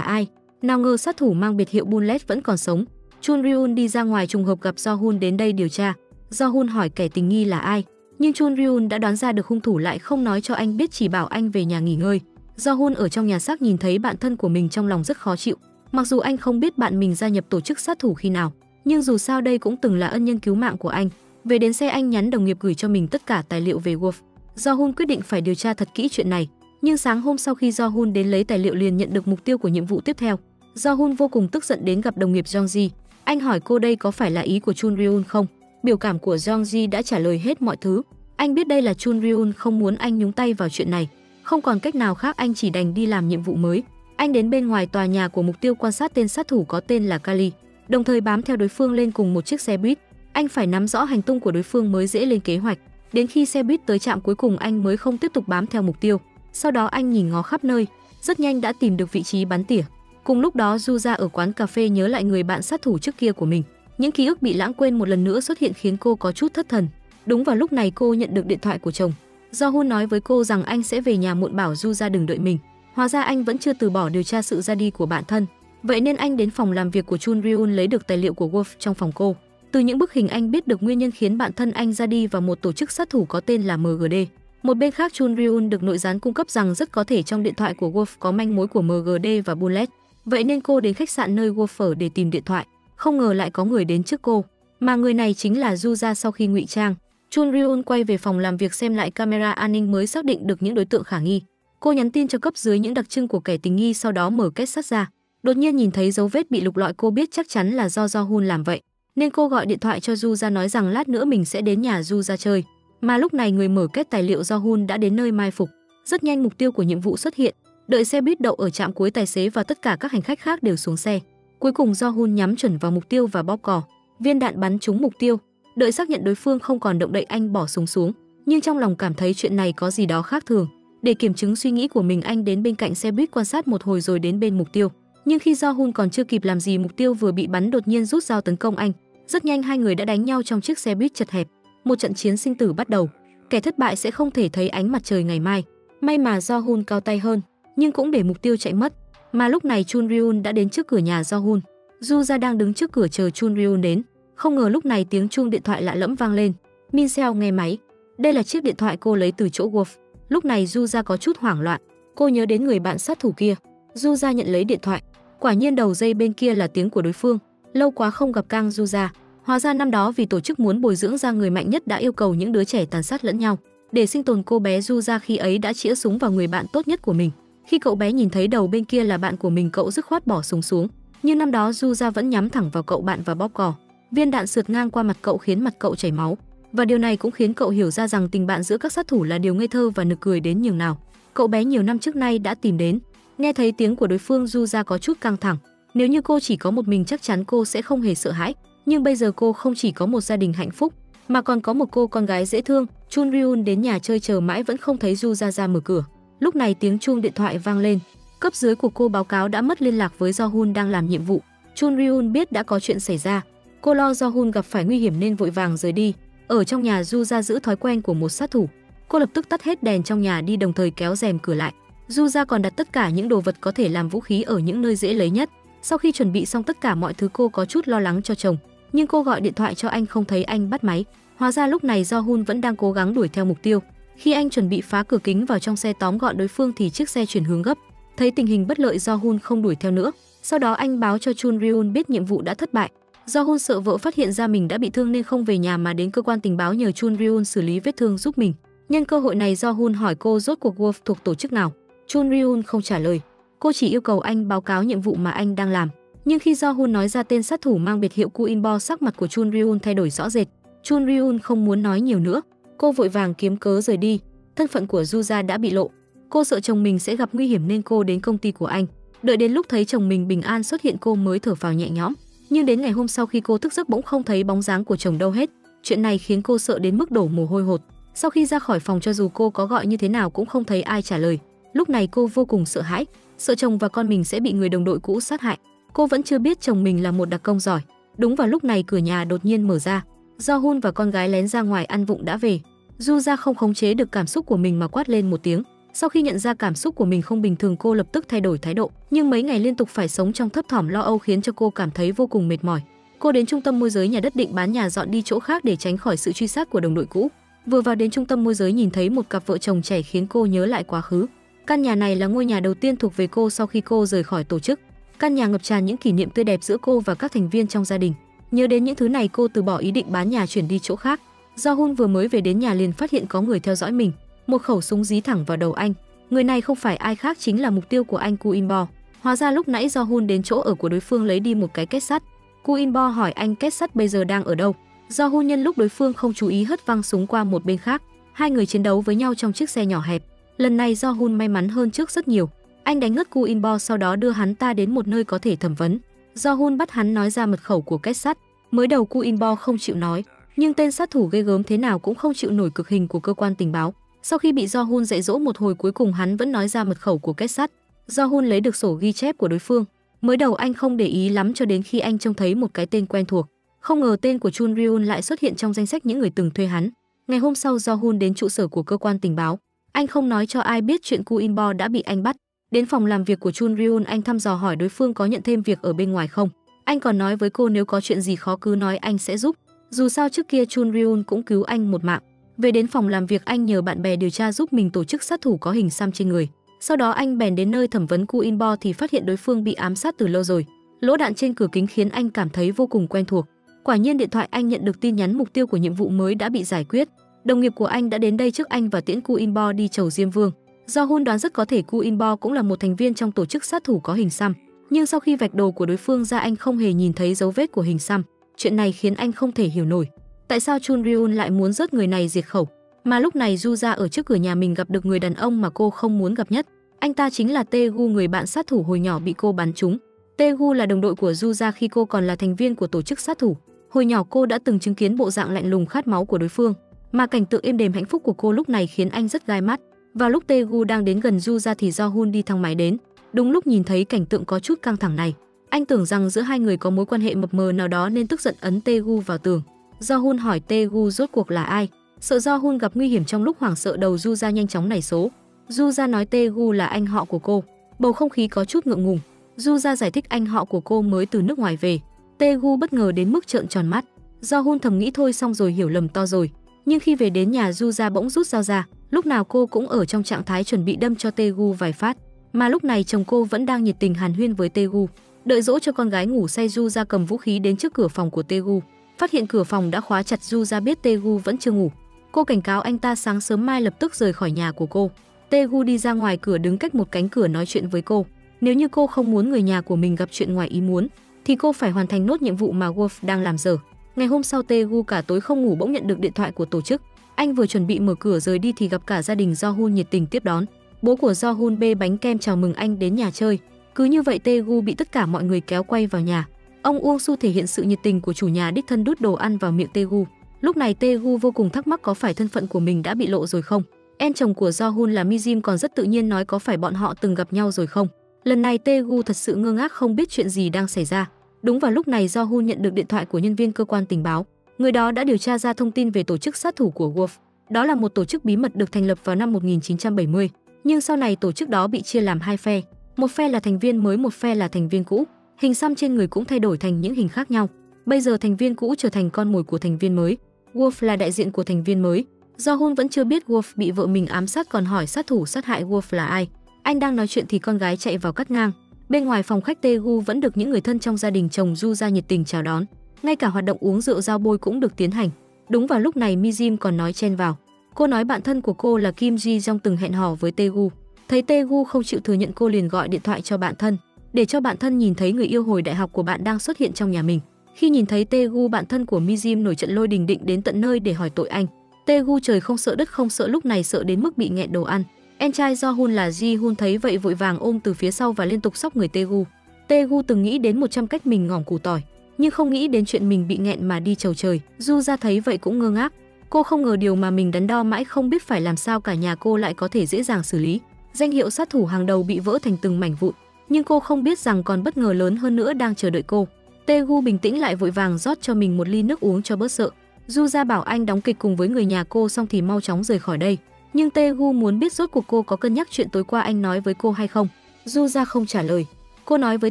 ai, nào ngờ sát thủ mang biệt hiệu Bullet vẫn còn sống. Chun Ryun đi ra ngoài trùng hợp gặp Jo-hun đến đây điều tra. Jo-hun hỏi kẻ tình nghi là ai, nhưng Chun Ryun đã đoán ra được hung thủ lại không nói cho anh biết, chỉ bảo anh về nhà nghỉ ngơi. Jo-hun ở trong nhà xác nhìn thấy bạn thân của mình trong lòng rất khó chịu. Mặc dù anh không biết bạn mình gia nhập tổ chức sát thủ khi nào, nhưng dù sao đây cũng từng là ân nhân cứu mạng của anh. Về đến xe anh nhắn đồng nghiệp gửi cho mình tất cả tài liệu về Wolf. Jo-hun quyết định phải điều tra thật kỹ chuyện này. Nhưng sáng hôm sau khi Jo-hun đến lấy tài liệu liền nhận được mục tiêu của nhiệm vụ tiếp theo. Jo-hun vô cùng tức giận đến gặp đồng nghiệp Jong-ji. Anh hỏi cô đây có phải là ý của Chun Ryun không? Biểu cảm của Jong-ji đã trả lời hết mọi thứ. Anh biết đây là Chun Ryun không muốn anh nhúng tay vào chuyện này. Không còn cách nào khác, anh chỉ đành đi làm nhiệm vụ mới. Anh đến bên ngoài tòa nhà của mục tiêu quan sát tên sát thủ có tên là Kali, đồng thời bám theo đối phương lên cùng một chiếc xe buýt. Anh phải nắm rõ hành tung của đối phương mới dễ lên kế hoạch. Đến khi xe buýt tới trạm cuối cùng anh mới không tiếp tục bám theo mục tiêu. Sau đó anh nhìn ngó khắp nơi, rất nhanh đã tìm được vị trí bắn tỉa. Cùng lúc đó Juza ở quán cà phê nhớ lại người bạn sát thủ trước kia của mình. Những ký ức bị lãng quên một lần nữa xuất hiện khiến cô có chút thất thần. Đúng vào lúc này cô nhận được điện thoại của chồng. Jo-hun nói với cô rằng anh sẽ về nhà muộn, bảo Juza đừng đợi mình. Hóa ra anh vẫn chưa từ bỏ điều tra sự ra đi của bạn thân. Vậy nên anh đến phòng làm việc của Chun Ryun lấy được tài liệu của Wolf trong phòng cô. Từ những bức hình anh biết được nguyên nhân khiến bạn thân anh ra đi vào một tổ chức sát thủ có tên là MGD. Một bên khác Chun Ryun được nội gián cung cấp rằng rất có thể trong điện thoại của Wolf có manh mối của MGD và Bullet. Vậy nên cô đến khách sạn nơi Wolf ở để tìm điện thoại. Không ngờ lại có người đến trước cô, mà người này chính là Juza sau khi ngụy trang. Chun Ryun quay về phòng làm việc xem lại camera an ninh mới xác định được những đối tượng khả nghi. Cô nhắn tin cho cấp dưới những đặc trưng của kẻ tình nghi, sau đó mở kết sắt ra. Đột nhiên nhìn thấy dấu vết bị lục lọi, cô biết chắc chắn là do Jo-hun làm vậy, nên cô gọi điện thoại cho Juza nói rằng lát nữa mình sẽ đến nhà Juza chơi. Mà lúc này người mở kết tài liệu Jo-hun đã đến nơi mai phục. Rất nhanh mục tiêu của nhiệm vụ xuất hiện. Đợi xe buýt đậu ở trạm cuối, tài xế và tất cả các hành khách khác đều xuống xe. Cuối cùng Jo-hun nhắm chuẩn vào mục tiêu và bóp cò. Viên đạn bắn trúng mục tiêu. Đợi xác nhận đối phương không còn động đậy, anh bỏ súng xuống. Nhưng trong lòng cảm thấy chuyện này có gì đó khác thường. Để kiểm chứng suy nghĩ của mình, anh đến bên cạnh xe buýt quan sát một hồi rồi đến bên mục tiêu. Nhưng khi Jo-hun còn chưa kịp làm gì, mục tiêu vừa bị bắn đột nhiên rút dao tấn công anh. Rất nhanh hai người đã đánh nhau trong chiếc xe buýt chật hẹp. Một trận chiến sinh tử bắt đầu. Kẻ thất bại sẽ không thể thấy ánh mặt trời ngày mai. May mà Jo-hun cao tay hơn, nhưng cũng để mục tiêu chạy mất. Mà lúc này Chun Ryun đã đến trước cửa nhà Jo-hun. Juza đang đứng trước cửa chờ Chun Ryun đến. Không ngờ lúc này tiếng chuông điện thoại lạ lẫm vang lên. Min Seo nghe máy. Đây là chiếc điện thoại cô lấy từ chỗ Wolf. Lúc này Juza có chút hoảng loạn. Cô nhớ đến người bạn sát thủ kia. Juza nhận lấy điện thoại. Quả nhiên đầu dây bên kia là tiếng của đối phương. Lâu quá không gặp Kang Juza. Hóa ra năm đó vì tổ chức muốn bồi dưỡng ra người mạnh nhất đã yêu cầu những đứa trẻ tàn sát lẫn nhau. Để sinh tồn, cô bé Juza khi ấy đã chĩa súng vào người bạn tốt nhất của mình. Khi cậu bé nhìn thấy đầu bên kia là bạn của mình, cậu dứt khoát bỏ súng xuống. Nhưng năm đó Juza vẫn nhắm thẳng vào cậu bạn và bóp cò. Viên đạn sượt ngang qua mặt cậu khiến mặt cậu chảy máu. Và điều này cũng khiến cậu hiểu ra rằng tình bạn giữa các sát thủ là điều ngây thơ và nực cười đến nhường nào. Cậu bé nhiều năm trước nay đã tìm đến. Nghe thấy tiếng của đối phương, Juza có chút căng thẳng. Nếu như cô chỉ có một mình chắc chắn cô sẽ không hề sợ hãi. Nhưng bây giờ cô không chỉ có một gia đình hạnh phúc, mà còn có một cô con gái dễ thương. Chun Ryun đến nhà chơi chờ mãi vẫn không thấy Juza ra mở cửa. Lúc này tiếng chuông điện thoại vang lên. Cấp dưới của cô báo cáo đã mất liên lạc với Jo-hun đang làm nhiệm vụ. Chun Ryun biết đã có chuyện xảy ra. Cô lo Jo-hun gặp phải nguy hiểm nên vội vàng rời đi. Ở trong nhà, Juza giữ thói quen của một sát thủ. Cô lập tức tắt hết đèn trong nhà đi, đồng thời kéo rèm cửa lại. Juza còn đặt tất cả những đồ vật có thể làm vũ khí ở những nơi dễ lấy nhất. Sau khi chuẩn bị xong tất cả mọi thứ, cô có chút lo lắng cho chồng. Nhưng cô gọi điện thoại cho anh không thấy anh bắt máy. Hóa ra lúc này Jo-hun vẫn đang cố gắng đuổi theo mục tiêu. Khi anh chuẩn bị phá cửa kính vào trong xe tóm gọn đối phương thì chiếc xe chuyển hướng gấp. Thấy tình hình bất lợi, Jo-hun không đuổi theo nữa. Sau đó anh báo cho Chun Ryun biết nhiệm vụ đã thất bại. Jo-hun sợ vợ phát hiện ra mình đã bị thương nên không về nhà mà đến cơ quan tình báo nhờ Chun Ryun xử lý vết thương giúp mình. Nhân cơ hội này, Jo-hun hỏi cô rốt cuộc Wolf thuộc tổ chức nào. Chun Ryun không trả lời. Cô chỉ yêu cầu anh báo cáo nhiệm vụ mà anh đang làm. Nhưng khi Jo-hun nói ra tên sát thủ mang biệt hiệu Kuinbo, sắc mặt của Chun Ryun thay đổi rõ rệt. Chun Ryun không muốn nói nhiều nữa. Cô vội vàng kiếm cớ rời đi. Thân phận của Juza đã bị lộ. Cô sợ chồng mình sẽ gặp nguy hiểm nên cô đến công ty của anh. Đợi đến lúc thấy chồng mình bình an xuất hiện, cô mới thở phào nhẹ nhõm. Nhưng đến ngày hôm sau khi cô thức giấc bỗng không thấy bóng dáng của chồng đâu hết. Chuyện này khiến cô sợ đến mức đổ mồ hôi hột. Sau khi ra khỏi phòng, cho dù cô có gọi như thế nào cũng không thấy ai trả lời. Lúc này cô vô cùng sợ hãi, sợ chồng và con mình sẽ bị người đồng đội cũ sát hại. Cô vẫn chưa biết chồng mình là một đặc công giỏi. Đúng vào lúc này cửa nhà đột nhiên mở ra. Do-hun và con gái lén ra ngoài ăn vụng đã về. Ju-ra không khống chế được cảm xúc của mình mà quát lên một tiếng. Sau khi nhận ra cảm xúc của mình không bình thường, cô lập tức thay đổi thái độ. Nhưng mấy ngày liên tục phải sống trong thấp thỏm lo âu khiến cho cô cảm thấy vô cùng mệt mỏi. Cô đến trung tâm môi giới nhà đất định bán nhà dọn đi chỗ khác để tránh khỏi sự truy sát của đồng đội cũ. Vừa vào đến trung tâm môi giới nhìn thấy một cặp vợ chồng trẻ khiến cô nhớ lại quá khứ. Căn nhà này là ngôi nhà đầu tiên thuộc về cô sau khi cô rời khỏi tổ chức. Căn nhà ngập tràn những kỷ niệm tươi đẹp giữa cô và các thành viên trong gia đình. Nhớ đến những thứ này, cô từ bỏ ý định bán nhà chuyển đi chỗ khác. Do-hun vừa mới về đến nhà liền phát hiện có người theo dõi mình. Một khẩu súng dí thẳng vào đầu anh. Người này không phải ai khác chính là mục tiêu của anh Ku In-bo. Hóa ra lúc nãy Do-hun đến chỗ ở của đối phương lấy đi một cái két sắt. Ku In-bo hỏi anh két sắt bây giờ đang ở đâu. Do-hun nhân lúc đối phương không chú ý hất văng súng qua một bên khác. Hai người chiến đấu với nhau trong chiếc xe nhỏ hẹp. Lần này Do-hun may mắn hơn trước rất nhiều. Anh đánh ngất Ku In-bo, sau đó đưa hắn ta đến một nơi có thể thẩm vấn. Do-hun bắt hắn nói ra mật khẩu của két sắt. Mới đầu Ku In-bo không chịu nói, nhưng tên sát thủ ghê gớm thế nào cũng không chịu nổi cực hình của cơ quan tình báo. Sau khi bị Do-hun dạy dỗ một hồi, cuối cùng hắn vẫn nói ra mật khẩu của két sắt. Do-hun lấy được sổ ghi chép của đối phương. Mới đầu anh không để ý lắm cho đến khi anh trông thấy một cái tên quen thuộc. Không ngờ tên của Chun Ryun lại xuất hiện trong danh sách những người từng thuê hắn. Ngày hôm sau, Do-hun đến trụ sở của cơ quan tình báo. Anh không nói cho ai biết chuyện Ku In-bo đã bị anh bắt. Đến phòng làm việc của Chun Ryun, anh thăm dò hỏi đối phương có nhận thêm việc ở bên ngoài không. Anh còn nói với cô nếu có chuyện gì khó cứ nói, anh sẽ giúp. Dù sao trước kia Chun Ryun cũng cứu anh một mạng. Về đến phòng làm việc, anh nhờ bạn bè điều tra giúp mình tổ chức sát thủ có hình xăm trên người. Sau đó anh bèn đến nơi thẩm vấn Ku In-bo thì phát hiện đối phương bị ám sát từ lâu rồi. Lỗ đạn trên cửa kính khiến anh cảm thấy vô cùng quen thuộc. Quả nhiên điện thoại anh nhận được tin nhắn mục tiêu của nhiệm vụ mới đã bị giải quyết. Đồng nghiệp của anh đã đến đây trước anh và tiễn Ku In-bo đi chầu Diêm Vương. Do-hun đoán rất có thể Ku In-bo cũng là một thành viên trong tổ chức sát thủ có hình xăm. Nhưng sau khi vạch đồ của đối phương ra, anh không hề nhìn thấy dấu vết của hình xăm. Chuyện này khiến anh không thể hiểu nổi. Tại sao Chun Ryun lại muốn giết người này diệt khẩu? Mà lúc này Ju-ra ở trước cửa nhà mình gặp được người đàn ông mà cô không muốn gặp nhất. Anh ta chính là Tae-gu, người bạn sát thủ hồi nhỏ bị cô bắn trúng. Tae-gu là đồng đội của Ju-ra khi cô còn là thành viên của tổ chức sát thủ. Hồi nhỏ cô đã từng chứng kiến bộ dạng lạnh lùng khát máu của đối phương, mà cảnh tượng êm đềm hạnh phúc của cô lúc này khiến anh rất gai mắt. Vào lúc Tae-gu đang đến gần Ju-ra thì Do-hun đi thang máy đến. Đúng lúc nhìn thấy cảnh tượng có chút căng thẳng này, anh tưởng rằng giữa hai người có mối quan hệ mập mờ nào đó nên tức giận ấn Tae-gu vào tường. Do-hun hỏi Tae-gu rốt cuộc là ai. Sợ Do-hun gặp nguy hiểm trong lúc hoảng sợ, đầu Ju-ra nhanh chóng nảy số. Ju-ra nói Tae-gu là anh họ của cô. Bầu không khí có chút ngượng ngùng. Ju-ra giải thích anh họ của cô mới từ nước ngoài về. Tae-gu bất ngờ đến mức trợn tròn mắt. Do-hun thầm nghĩ thôi xong rồi, hiểu lầm to rồi. Nhưng khi về đến nhà, Ju-ra bỗng rút dao ra. Lúc nào cô cũng ở trong trạng thái chuẩn bị đâm cho Tae-gu vài phát. Mà lúc này chồng cô vẫn đang nhiệt tình hàn huyên với Tae-gu. Đợi dỗ cho con gái ngủ say, Ju-ra cầm vũ khí đến trước cửa phòng của Tae-gu. Phát hiện cửa phòng đã khóa chặt, Ju-ra biết Tae-gu vẫn chưa ngủ. Cô cảnh cáo anh ta sáng sớm mai lập tức rời khỏi nhà của cô. Tae-gu đi ra ngoài cửa, đứng cách một cánh cửa nói chuyện với cô. Nếu như cô không muốn người nhà của mình gặp chuyện ngoài ý muốn thì cô phải hoàn thành nốt nhiệm vụ mà Wolf đang làm dở. Ngày hôm sau, Tae-gu cả tối không ngủ bỗng nhận được điện thoại của tổ chức. Anh vừa chuẩn bị mở cửa rời đi thì gặp cả gia đình Do-hun nhiệt tình tiếp đón. Bố của Do-hun bê bánh kem chào mừng anh đến nhà chơi. Cứ như vậy Tae-gu bị tất cả mọi người kéo quay vào nhà. Ông Uông-su thể hiện sự nhiệt tình của chủ nhà, đích thân đút đồ ăn vào miệng Tae-gu. Lúc này Tae-gu vô cùng thắc mắc có phải thân phận của mình đã bị lộ rồi không. Em chồng của Do-hun là Mi-jim còn rất tự nhiên nói có phải bọn họ từng gặp nhau rồi không. Lần này Tae-gu thật sự ngơ ngác không biết chuyện gì đang xảy ra. Đúng vào lúc này Do-hun nhận được điện thoại của nhân viên cơ quan tình báo. Người đó đã điều tra ra thông tin về tổ chức sát thủ của Wolf. Đó là một tổ chức bí mật được thành lập vào năm 1970. Nhưng sau này tổ chức đó bị chia làm hai phe. Một phe là thành viên mới, một phe là thành viên cũ. Hình xăm trên người cũng thay đổi thành những hình khác nhau. Bây giờ thành viên cũ trở thành con mồi của thành viên mới. Wolf là đại diện của thành viên mới. Do-hun vẫn chưa biết Wolf bị vợ mình ám sát, còn hỏi sát thủ sát hại Wolf là ai. Anh đang nói chuyện thì con gái chạy vào cắt ngang. Bên ngoài phòng khách, Tae-gu vẫn được những người thân trong gia đình chồng Ju-ra nhiệt tình chào đón. Ngay cả hoạt động uống rượu giao bôi cũng được tiến hành. Đúng vào lúc này, Mi-jim còn nói chen vào. Cô nói bạn thân của cô là Kim Ji-jong từng hẹn hò với Tae-gu. Thấy Tae-gu không chịu thừa nhận, cô liền gọi điện thoại cho bạn thân, để cho bạn thân nhìn thấy người yêu hồi đại học của bạn đang xuất hiện trong nhà mình. Khi nhìn thấy Tae-gu, bạn thân của Mi-jim nổi trận lôi đình, định đến tận nơi để hỏi tội anh. Tae-gu trời không sợ đất không sợ, lúc này sợ đến mức bị nghẹn đồ ăn. Em trai Do-hun là Ji-hun thấy vậy vội vàng ôm từ phía sau và liên tục xóc người Tae-gu. Tae-gu từng nghĩ đến 100 cách mình ngỏm củ tỏi, nhưng không nghĩ đến chuyện mình bị nghẹn mà đi chầu trời. Ju-ra thấy vậy cũng ngơ ngác. Cô không ngờ điều mà mình đắn đo mãi không biết phải làm sao cả nhà cô lại có thể dễ dàng xử lý. Danh hiệu sát thủ hàng đầu bị vỡ thành từng mảnh vụn, nhưng cô không biết rằng còn bất ngờ lớn hơn nữa đang chờ đợi cô. Tae-gu bình tĩnh lại, vội vàng rót cho mình một ly nước uống cho bớt sợ. Du Gia bảo anh đóng kịch cùng với người nhà cô xong thì mau chóng rời khỏi đây. Nhưng Tae-gu muốn biết rốt cuộc cô có cân nhắc chuyện tối qua anh nói với cô hay không. Du Gia không trả lời. Cô nói với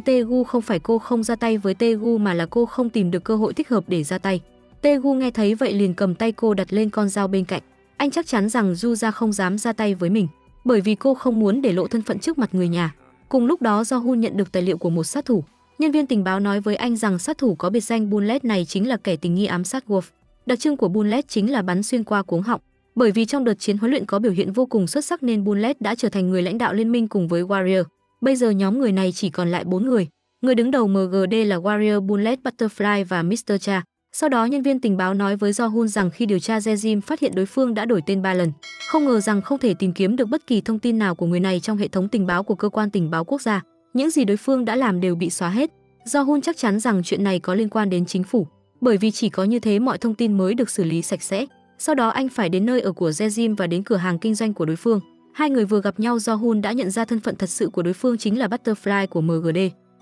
Tae-gu không phải cô không ra tay với Tae-gu mà là cô không tìm được cơ hội thích hợp để ra tay. Tae-gu nghe thấy vậy liền cầm tay cô đặt lên con dao bên cạnh. Anh chắc chắn rằng Du Gia không dám ra tay với mình, bởi vì cô không muốn để lộ thân phận trước mặt người nhà. Cùng lúc đó Do-hun nhận được tài liệu của một sát thủ. Nhân viên tình báo nói với anh rằng sát thủ có biệt danh Bullet này chính là kẻ tình nghi ám sát Wolf. Đặc trưng của Bullet chính là bắn xuyên qua cuống họng. Bởi vì trong đợt chiến huấn luyện có biểu hiện vô cùng xuất sắc nên Bullet đã trở thành người lãnh đạo liên minh cùng với Warrior. Bây giờ nhóm người này chỉ còn lại 4 người. Người đứng đầu MGD là Warrior, Bullet, Butterfly và Mr. Cha. Sau đó nhân viên tình báo nói với Do-hun rằng khi điều tra Jejim phát hiện đối phương đã đổi tên 3 lần. Không ngờ rằng không thể tìm kiếm được bất kỳ thông tin nào của người này trong hệ thống tình báo của cơ quan tình báo quốc gia. Những gì đối phương đã làm đều bị xóa hết. Do-hun chắc chắn rằng chuyện này có liên quan đến chính phủ, bởi vì chỉ có như thế mọi thông tin mới được xử lý sạch sẽ. Sau đó anh phải đến nơi ở của Jejim và đến cửa hàng kinh doanh của đối phương. Hai người vừa gặp nhau Do-hun đã nhận ra thân phận thật sự của đối phương chính là Butterfly của MGD.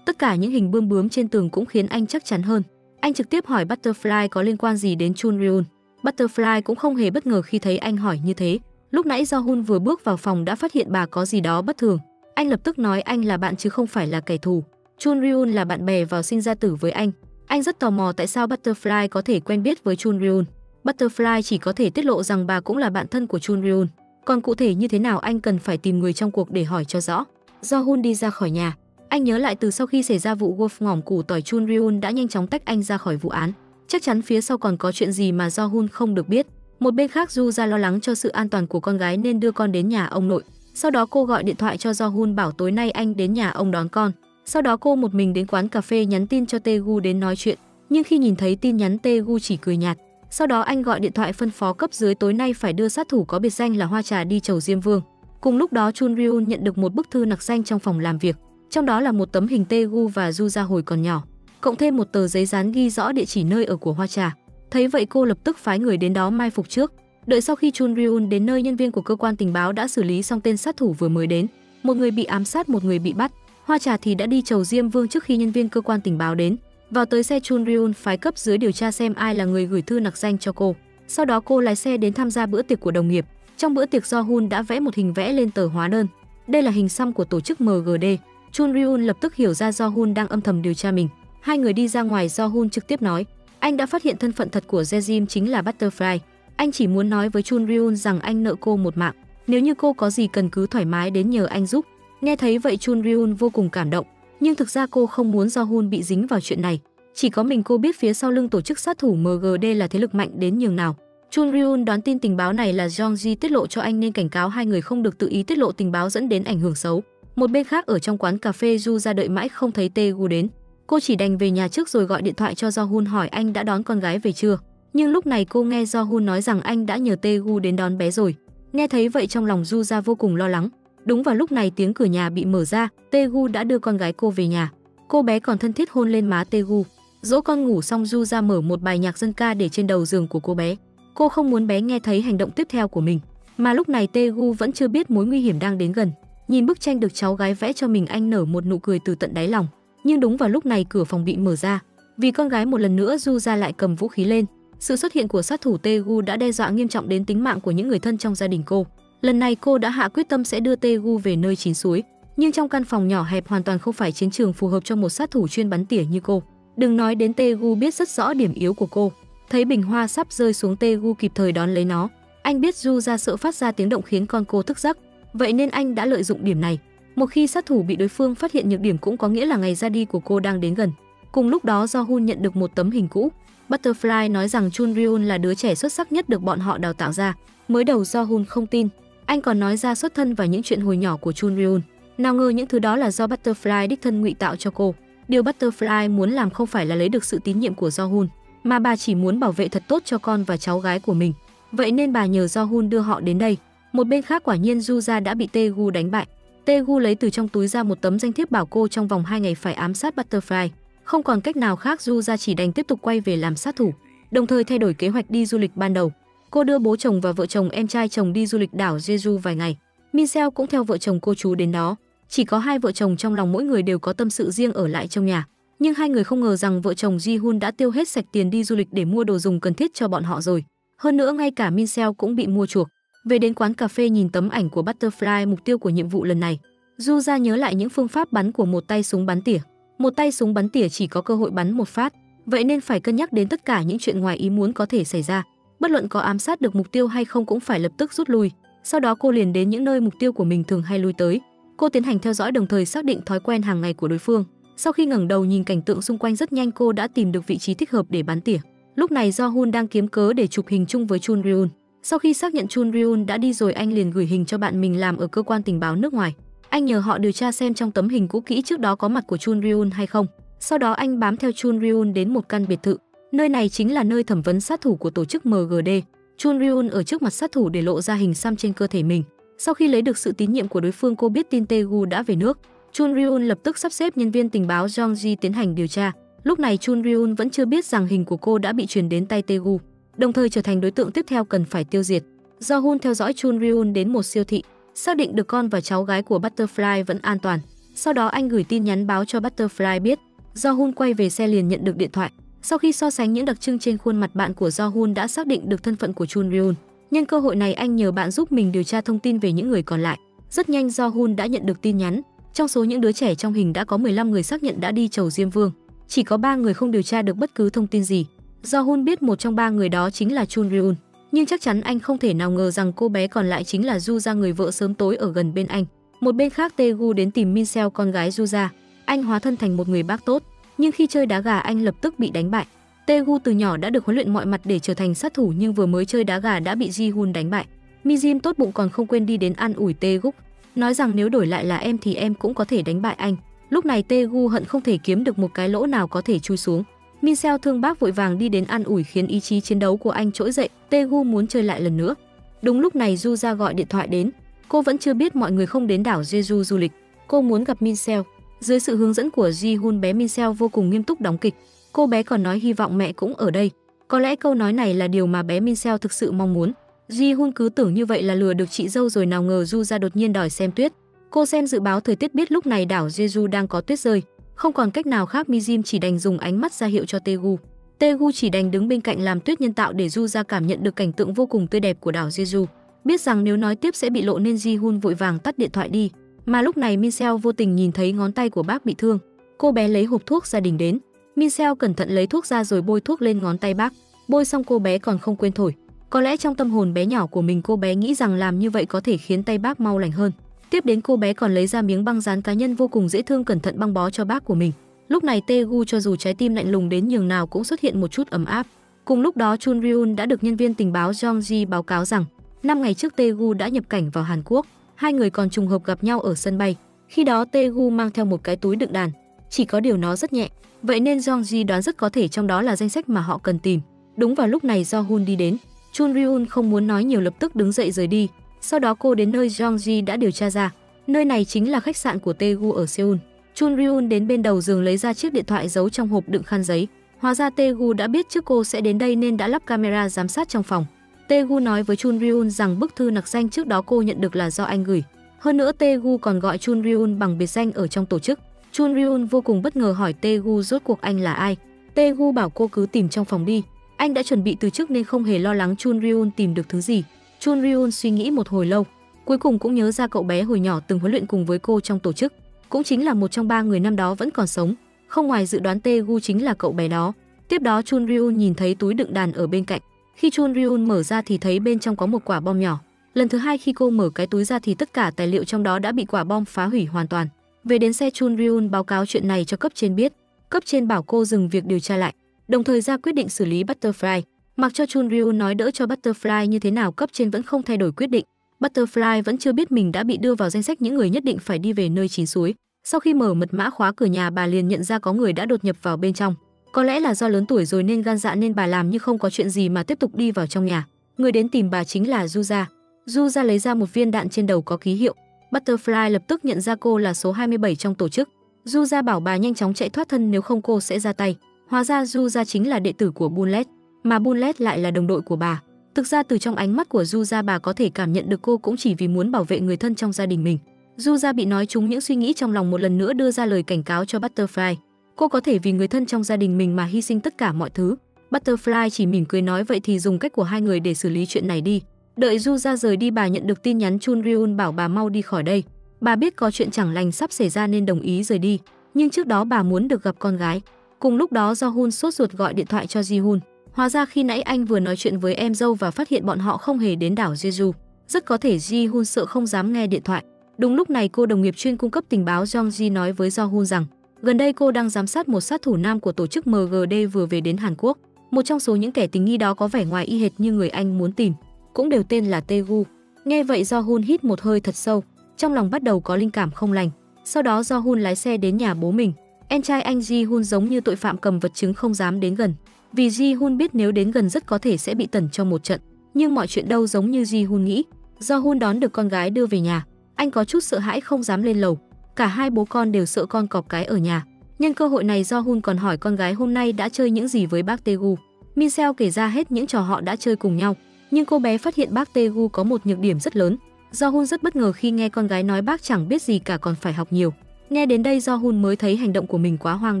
Tất cả những hình bươm bướm trên tường cũng khiến anh chắc chắn hơn. Anh trực tiếp hỏi Butterfly có liên quan gì đến Chun Ryun. Butterfly cũng không hề bất ngờ khi thấy anh hỏi như thế. Lúc nãy Do-hun vừa bước vào phòng đã phát hiện bà có gì đó bất thường. Anh lập tức nói anh là bạn chứ không phải là kẻ thù. Chun Ryun là bạn bè vào sinh ra tử với anh. Anh rất tò mò tại sao Butterfly có thể quen biết với Chun Ryun. Butterfly chỉ có thể tiết lộ rằng bà cũng là bạn thân của Chun Ryun. Còn cụ thể như thế nào anh cần phải tìm người trong cuộc để hỏi cho rõ. Do-hun đi ra khỏi nhà. Anh nhớ lại từ sau khi xảy ra vụ Wolf ngỏm củ tỏi Chun Ryun đã nhanh chóng tách anh ra khỏi vụ án. Chắc chắn phía sau còn có chuyện gì mà Do-hun không được biết. Một bên khác Du Gia lo lắng cho sự an toàn của con gái nên đưa con đến nhà ông nội. Sau đó cô gọi điện thoại cho Do-hun bảo tối nay anh đến nhà ông đón con. Sau đó cô một mình đến quán cà phê nhắn tin cho Tae-gu đến nói chuyện. Nhưng khi nhìn thấy tin nhắn Tae-gu chỉ cười nhạt. Sau đó anh gọi điện thoại phân phó cấp dưới tối nay phải đưa sát thủ có biệt danh là Hoa Trà đi chầu Diêm Vương. Cùng lúc đó Chun Ryun nhận được một bức thư nặc danh trong phòng làm việc. Trong đó là một tấm hình Tae-gu và Du Gia hồi còn nhỏ, cộng thêm một tờ giấy dán ghi rõ địa chỉ nơi ở của Hoa Trà. Thấy vậy cô lập tức phái người đến đó mai phục trước. Đợi sau khi Chun Ryun đến nơi, nhân viên của cơ quan tình báo đã xử lý xong tên sát thủ vừa mới đến. Một người bị ám sát, một người bị bắt. Hoa Trà thì đã đi chầu Diêm Vương trước khi nhân viên cơ quan tình báo đến. Vào tới xe, Chun Ryun phái cấp dưới điều tra xem ai là người gửi thư nặc danh cho cô. Sau đó cô lái xe đến tham gia bữa tiệc của đồng nghiệp. Trong bữa tiệc Do-hun đã vẽ một hình vẽ lên tờ hóa đơn. Đây là hình xăm của tổ chức MGD. Chun Ryun lập tức hiểu ra Do-hun đang âm thầm điều tra mình. Hai người đi ra ngoài, Do-hun trực tiếp nói anh đã phát hiện thân phận thật của Jejim chính là Butterfly. Anh chỉ muốn nói với Chun Ryun rằng anh nợ cô một mạng. Nếu như cô có gì cần cứ thoải mái đến nhờ anh giúp. Nghe thấy vậy Chun Ryun vô cùng cảm động. Nhưng thực ra cô không muốn Do-hun bị dính vào chuyện này. Chỉ có mình cô biết phía sau lưng tổ chức sát thủ MGD là thế lực mạnh đến nhường nào. Chun Ryun đoán tin tình báo này là Jongji tiết lộ cho anh nên cảnh cáo hai người không được tự ý tiết lộ tình báo dẫn đến ảnh hưởng xấu. Một bên khác ở trong quán cà phê, Du Gia đợi mãi không thấy Tae-gu đến. Cô chỉ đành về nhà trước rồi gọi điện thoại cho Do-hun hỏi anh đã đón con gái về chưa. Nhưng lúc này cô nghe Do-hun nói rằng anh đã nhờ Tae-gu đến đón bé rồi. Nghe thấy vậy trong lòng Du Gia vô cùng lo lắng. Đúng vào lúc này tiếng cửa nhà bị mở ra, Tae-gu đã đưa con gái cô về nhà. Cô bé còn thân thiết hôn lên má Tae-gu. Dỗ con ngủ xong, Du Gia mở một bài nhạc dân ca để trên đầu giường của cô bé. Cô không muốn bé nghe thấy hành động tiếp theo của mình. Mà lúc này Tae-gu vẫn chưa biết mối nguy hiểm đang đến gần. Nhìn bức tranh được cháu gái vẽ cho mình, anh nở một nụ cười từ tận đáy lòng. Nhưng đúng vào lúc này cửa phòng bị mở ra. Vì con gái một lần nữa, Du Gia lại cầm vũ khí lên. Sự xuất hiện của sát thủ Tae-gu đã đe dọa nghiêm trọng đến tính mạng của những người thân trong gia đình cô. Lần này cô đã hạ quyết tâm sẽ đưa Tae-gu về nơi chín suối. Nhưng trong căn phòng nhỏ hẹp hoàn toàn không phải chiến trường phù hợp cho một sát thủ chuyên bắn tỉa như cô. Đừng nói đến Tae-gu biết rất rõ điểm yếu của cô. Thấy bình hoa sắp rơi xuống, Tae-gu kịp thời đón lấy nó. Anh biết Du Gia sợ phát ra tiếng động khiến con cô thức giấc. Vậy nên anh đã lợi dụng điểm này. Một khi sát thủ bị đối phương phát hiện nhược điểm cũng có nghĩa là ngày ra đi của cô đang đến gần. Cùng lúc đó Do-hun nhận được một tấm hình cũ. Butterfly nói rằng Chun Ryun là đứa trẻ xuất sắc nhất được bọn họ đào tạo ra. Mới đầu Do-hun không tin. Anh còn nói ra xuất thân và những chuyện hồi nhỏ của Chun Ryun. Nào ngờ những thứ đó là do Butterfly đích thân ngụy tạo cho cô. Điều Butterfly muốn làm không phải là lấy được sự tín nhiệm của Do-hun, mà bà chỉ muốn bảo vệ thật tốt cho con và cháu gái của mình. Vậy nên bà nhờ Do-hun đưa họ đến đây. Một bên khác quả nhiên Du Gia đã bị Tae-gu đánh bại. Tae-gu lấy từ trong túi ra một tấm danh thiếp bảo cô trong vòng 2 ngày phải ám sát Butterfly. Không còn cách nào khác, Du Gia chỉ đành tiếp tục quay về làm sát thủ, đồng thời thay đổi kế hoạch đi du lịch ban đầu. Cô đưa bố chồng và vợ chồng em trai chồng đi du lịch đảo Jeju vài ngày. Minseo cũng theo vợ chồng cô chú đến đó. Chỉ có hai vợ chồng trong lòng mỗi người đều có tâm sự riêng ở lại trong nhà. Nhưng hai người không ngờ rằng vợ chồng Ji-hun đã tiêu hết sạch tiền đi du lịch để mua đồ dùng cần thiết cho bọn họ rồi. Hơn nữa ngay cả Min Seo cũng bị mua chuộc. Về đến quán cà phê nhìn tấm ảnh của Butterfly, mục tiêu của nhiệm vụ lần này, Du ra nhớ lại những phương pháp bắn của một tay súng bắn tỉa. Một tay súng bắn tỉa chỉ có cơ hội bắn một phát, vậy nên phải cân nhắc đến tất cả những chuyện ngoài ý muốn có thể xảy ra. Bất luận có ám sát được mục tiêu hay không cũng phải lập tức rút lui. Sau đó cô liền đến những nơi mục tiêu của mình thường hay lui tới. Cô tiến hành theo dõi đồng thời xác định thói quen hàng ngày của đối phương. Sau khi ngẩng đầu nhìn cảnh tượng xung quanh rất nhanh cô đã tìm được vị trí thích hợp để bắn tỉa. Lúc này Jo-hun đang kiếm cớ để chụp hình chung với Chun Ryun. Sau khi xác nhận Chun Ryun đã đi rồi, anh liền gửi hình cho bạn mình làm ở cơ quan tình báo nước ngoài. Anh nhờ họ điều tra xem trong tấm hình cũ kỹ trước đó có mặt của Chun Ryun hay không. Sau đó anh bám theo Chun Ryun đến một căn biệt thự. Nơi này chính là nơi thẩm vấn sát thủ của tổ chức MGD. Chun Ryun ở trước mặt sát thủ để lộ ra hình xăm trên cơ thể mình. Sau khi lấy được sự tín nhiệm của đối phương, cô biết tin Taegu đã về nước. Chun Ryun lập tức sắp xếp nhân viên tình báo Jong Ji tiến hành điều tra. Lúc này Chun Ryun vẫn chưa biết rằng hình của cô đã bị truyền đến tay Taegu, đồng thời trở thành đối tượng tiếp theo cần phải tiêu diệt. Jo-hun theo dõi Chun Ryun đến một siêu thị, xác định được con và cháu gái của Butterfly vẫn an toàn. Sau đó anh gửi tin nhắn báo cho Butterfly biết. Jo-hun quay về xe liền nhận được điện thoại. Sau khi so sánh những đặc trưng trên khuôn mặt, bạn của Jo-hun đã xác định được thân phận của Chun Ryun. Nhân cơ hội này anh nhờ bạn giúp mình điều tra thông tin về những người còn lại. Rất nhanh Jo-hun đã nhận được tin nhắn. Trong số những đứa trẻ trong hình đã có 15 người xác nhận đã đi chầu Diêm Vương. Chỉ có 3 người không điều tra được bất cứ thông tin gì. Jo-hun biết một trong 3 người đó chính là Chun Ryun, nhưng chắc chắn anh không thể nào ngờ rằng cô bé còn lại chính là Ju-ra, người vợ sớm tối ở gần bên anh. Một bên khác, Taegu đến tìm Min Seo, con gái Ju-ra. Anh hóa thân thành một người bác tốt, nhưng khi chơi đá gà anh lập tức bị đánh bại. Taegu từ nhỏ đã được huấn luyện mọi mặt để trở thành sát thủ, nhưng vừa mới chơi đá gà đã bị Ji-hun đánh bại. Mi-jin tốt bụng còn không quên đi đến an ủi Taegu, nói rằng nếu đổi lại là em thì em cũng có thể đánh bại anh. Lúc này Taegu hận không thể kiếm được một cái lỗ nào có thể chui xuống. Min Seo thương bác vội vàng đi đến an ủi khiến ý chí chiến đấu của anh trỗi dậy. Taegu muốn chơi lại lần nữa. Đúng lúc này Ju-ra gọi điện thoại đến. Cô vẫn chưa biết mọi người không đến đảo Jeju du lịch. Cô muốn gặp Min Seo. Dưới sự hướng dẫn của Ji-hun, bé Min Seo vô cùng nghiêm túc đóng kịch. Cô bé còn nói hy vọng mẹ cũng ở đây. Có lẽ câu nói này là điều mà bé Min Seo thực sự mong muốn. Ji-hun cứ tưởng như vậy là lừa được chị dâu rồi, nào ngờ Ju-ra đột nhiên đòi xem tuyết. Cô xem dự báo thời tiết biết lúc này đảo Jeju đang có tuyết rơi. Không còn cách nào khác, Mi-jin chỉ đành dùng ánh mắt ra hiệu cho Taegu. Taegu chỉ đành đứng bên cạnh làm tuyết nhân tạo để Ju-ra cảm nhận được cảnh tượng vô cùng tươi đẹp của đảo Jeju. Biết rằng nếu nói tiếp sẽ bị lộ nên Ji-hun vội vàng tắt điện thoại đi. Mà lúc này Min Seo vô tình nhìn thấy ngón tay của bác bị thương. Cô bé lấy hộp thuốc gia đình đến. Min Seo cẩn thận lấy thuốc ra rồi bôi thuốc lên ngón tay bác. Bôi xong cô bé còn không quên thổi. Có lẽ trong tâm hồn bé nhỏ của mình, cô bé nghĩ rằng làm như vậy có thể khiến tay bác mau lành hơn. Tiếp đến cô bé còn lấy ra miếng băng dán cá nhân vô cùng dễ thương, cẩn thận băng bó cho bác của mình. Lúc này Taegu cho dù trái tim lạnh lùng đến nhường nào cũng xuất hiện một chút ấm áp. Cùng lúc đó Chun Ryun đã được nhân viên tình báo Jong Ji báo cáo rằng 5 ngày trước Taegu đã nhập cảnh vào Hàn Quốc. Hai người còn trùng hợp gặp nhau ở sân bay. Khi đó Taegu mang theo một cái túi đựng đàn, chỉ có điều nó rất nhẹ. Vậy nên Jong Ji đoán rất có thể trong đó là danh sách mà họ cần tìm. Đúng vào lúc này Jo-hun đi đến. Chun Ryun không muốn nói nhiều, lập tức đứng dậy rời đi. Sau đó cô đến nơi Jong Ji đã điều tra ra. Nơi này chính là khách sạn của Taegu ở Seoul. Chun Ryun đến bên đầu giường lấy ra chiếc điện thoại giấu trong hộp đựng khăn giấy. Hóa ra Taegu đã biết trước cô sẽ đến đây nên đã lắp camera giám sát trong phòng. Taegu nói với Chun Ryun rằng bức thư nặc danh trước đó cô nhận được là do anh gửi. Hơn nữa Taegu còn gọi Chun Ryun bằng biệt danh ở trong tổ chức. Chun Ryun vô cùng bất ngờ hỏi Taegu rốt cuộc anh là ai. Taegu bảo cô cứ tìm trong phòng đi. Anh đã chuẩn bị từ trước nên không hề lo lắng Chun Ryun tìm được thứ gì. Chun Ryun suy nghĩ một hồi lâu, cuối cùng cũng nhớ ra cậu bé hồi nhỏ từng huấn luyện cùng với cô trong tổ chức, cũng chính là một trong 3 người năm đó vẫn còn sống. Không ngoài dự đoán, Taegu chính là cậu bé đó. Tiếp đó Chun Ryun nhìn thấy túi đựng đàn ở bên cạnh. Khi Chun Ryun mở ra thì thấy bên trong có một quả bom nhỏ. Lần thứ hai khi cô mở cái túi ra thì tất cả tài liệu trong đó đã bị quả bom phá hủy hoàn toàn. Về đến xe, Chun Ryun báo cáo chuyện này cho cấp trên biết. Cấp trên bảo cô dừng việc điều tra lại, đồng thời ra quyết định xử lý Butterfly. Mặc cho Chun Ryun nói đỡ cho Butterfly như thế nào, cấp trên vẫn không thay đổi quyết định. Butterfly vẫn chưa biết mình đã bị đưa vào danh sách những người nhất định phải đi về nơi chín suối. Sau khi mở mật mã khóa cửa nhà, bà liền nhận ra có người đã đột nhập vào bên trong. Có lẽ là do lớn tuổi rồi nên gan dạ, nên bà làm như không có chuyện gì mà tiếp tục đi vào trong nhà. Người đến tìm bà chính là Ju-ra. Ju-ra lấy ra một viên đạn trên đầu có ký hiệu. Butterfly lập tức nhận ra cô là số 27 trong tổ chức. Ju-ra bảo bà nhanh chóng chạy thoát thân, nếu không cô sẽ ra tay. Hóa ra Ju-ra chính là đệ tử của Bullet, mà Bullet lại là đồng đội của bà. Thực ra từ trong ánh mắt của Ju-ra, bà có thể cảm nhận được cô cũng chỉ vì muốn bảo vệ người thân trong gia đình mình. Ju-ra bị nói trúng những suy nghĩ trong lòng, một lần nữa đưa ra lời cảnh cáo cho Butterfly. Cô có thể vì người thân trong gia đình mình mà hy sinh tất cả mọi thứ. Butterfly chỉ mỉm cười nói vậy thì dùng cách của hai người để xử lý chuyện này đi. Đợi Du ra rời đi, bà nhận được tin nhắn Chun Ryun bảo bà mau đi khỏi đây. Bà biết có chuyện chẳng lành sắp xảy ra nên đồng ý rời đi, nhưng trước đó bà muốn được gặp con gái. Cùng lúc đó Do-hun sốt ruột gọi điện thoại cho Ji-hun. Hóa ra khi nãy anh vừa nói chuyện với em dâu và phát hiện bọn họ không hề đến đảo Jeju. Rất có thể Ji-hun sợ không dám nghe điện thoại. Đúng lúc này cô đồng nghiệp chuyên cung cấp tình báo Jong-ji nói với Do-hun rằng gần đây cô đang giám sát một sát thủ nam của tổ chức MGD vừa về đến Hàn Quốc. Một trong số những kẻ tình nghi đó có vẻ ngoài y hệt như người anh muốn tìm, cũng đều tên là Tae-gu. Nghe vậy Do-hun hít một hơi thật sâu, trong lòng bắt đầu có linh cảm không lành. Sau đó Do-hun lái xe đến nhà bố mình. Em trai anh Ji-hun giống như tội phạm cầm vật chứng không dám đến gần, vì Ji-hun biết nếu đến gần rất có thể sẽ bị tẩn cho một trận. Nhưng mọi chuyện đâu giống như Ji-hun nghĩ. Do-hun đón được con gái đưa về nhà, anh có chút sợ hãi không dám lên lầu. Cả hai bố con đều sợ con cọp cái ở nhà. Nhân cơ hội này Do-hun còn hỏi con gái hôm nay đã chơi những gì với bác Tae-gu. Min-seo kể ra hết những trò họ đã chơi cùng nhau, nhưng cô bé phát hiện bác Tae-gu có một nhược điểm rất lớn. Do-hun rất bất ngờ khi nghe con gái nói bác chẳng biết gì cả còn phải học nhiều. Nghe đến đây Do-hun mới thấy hành động của mình quá hoang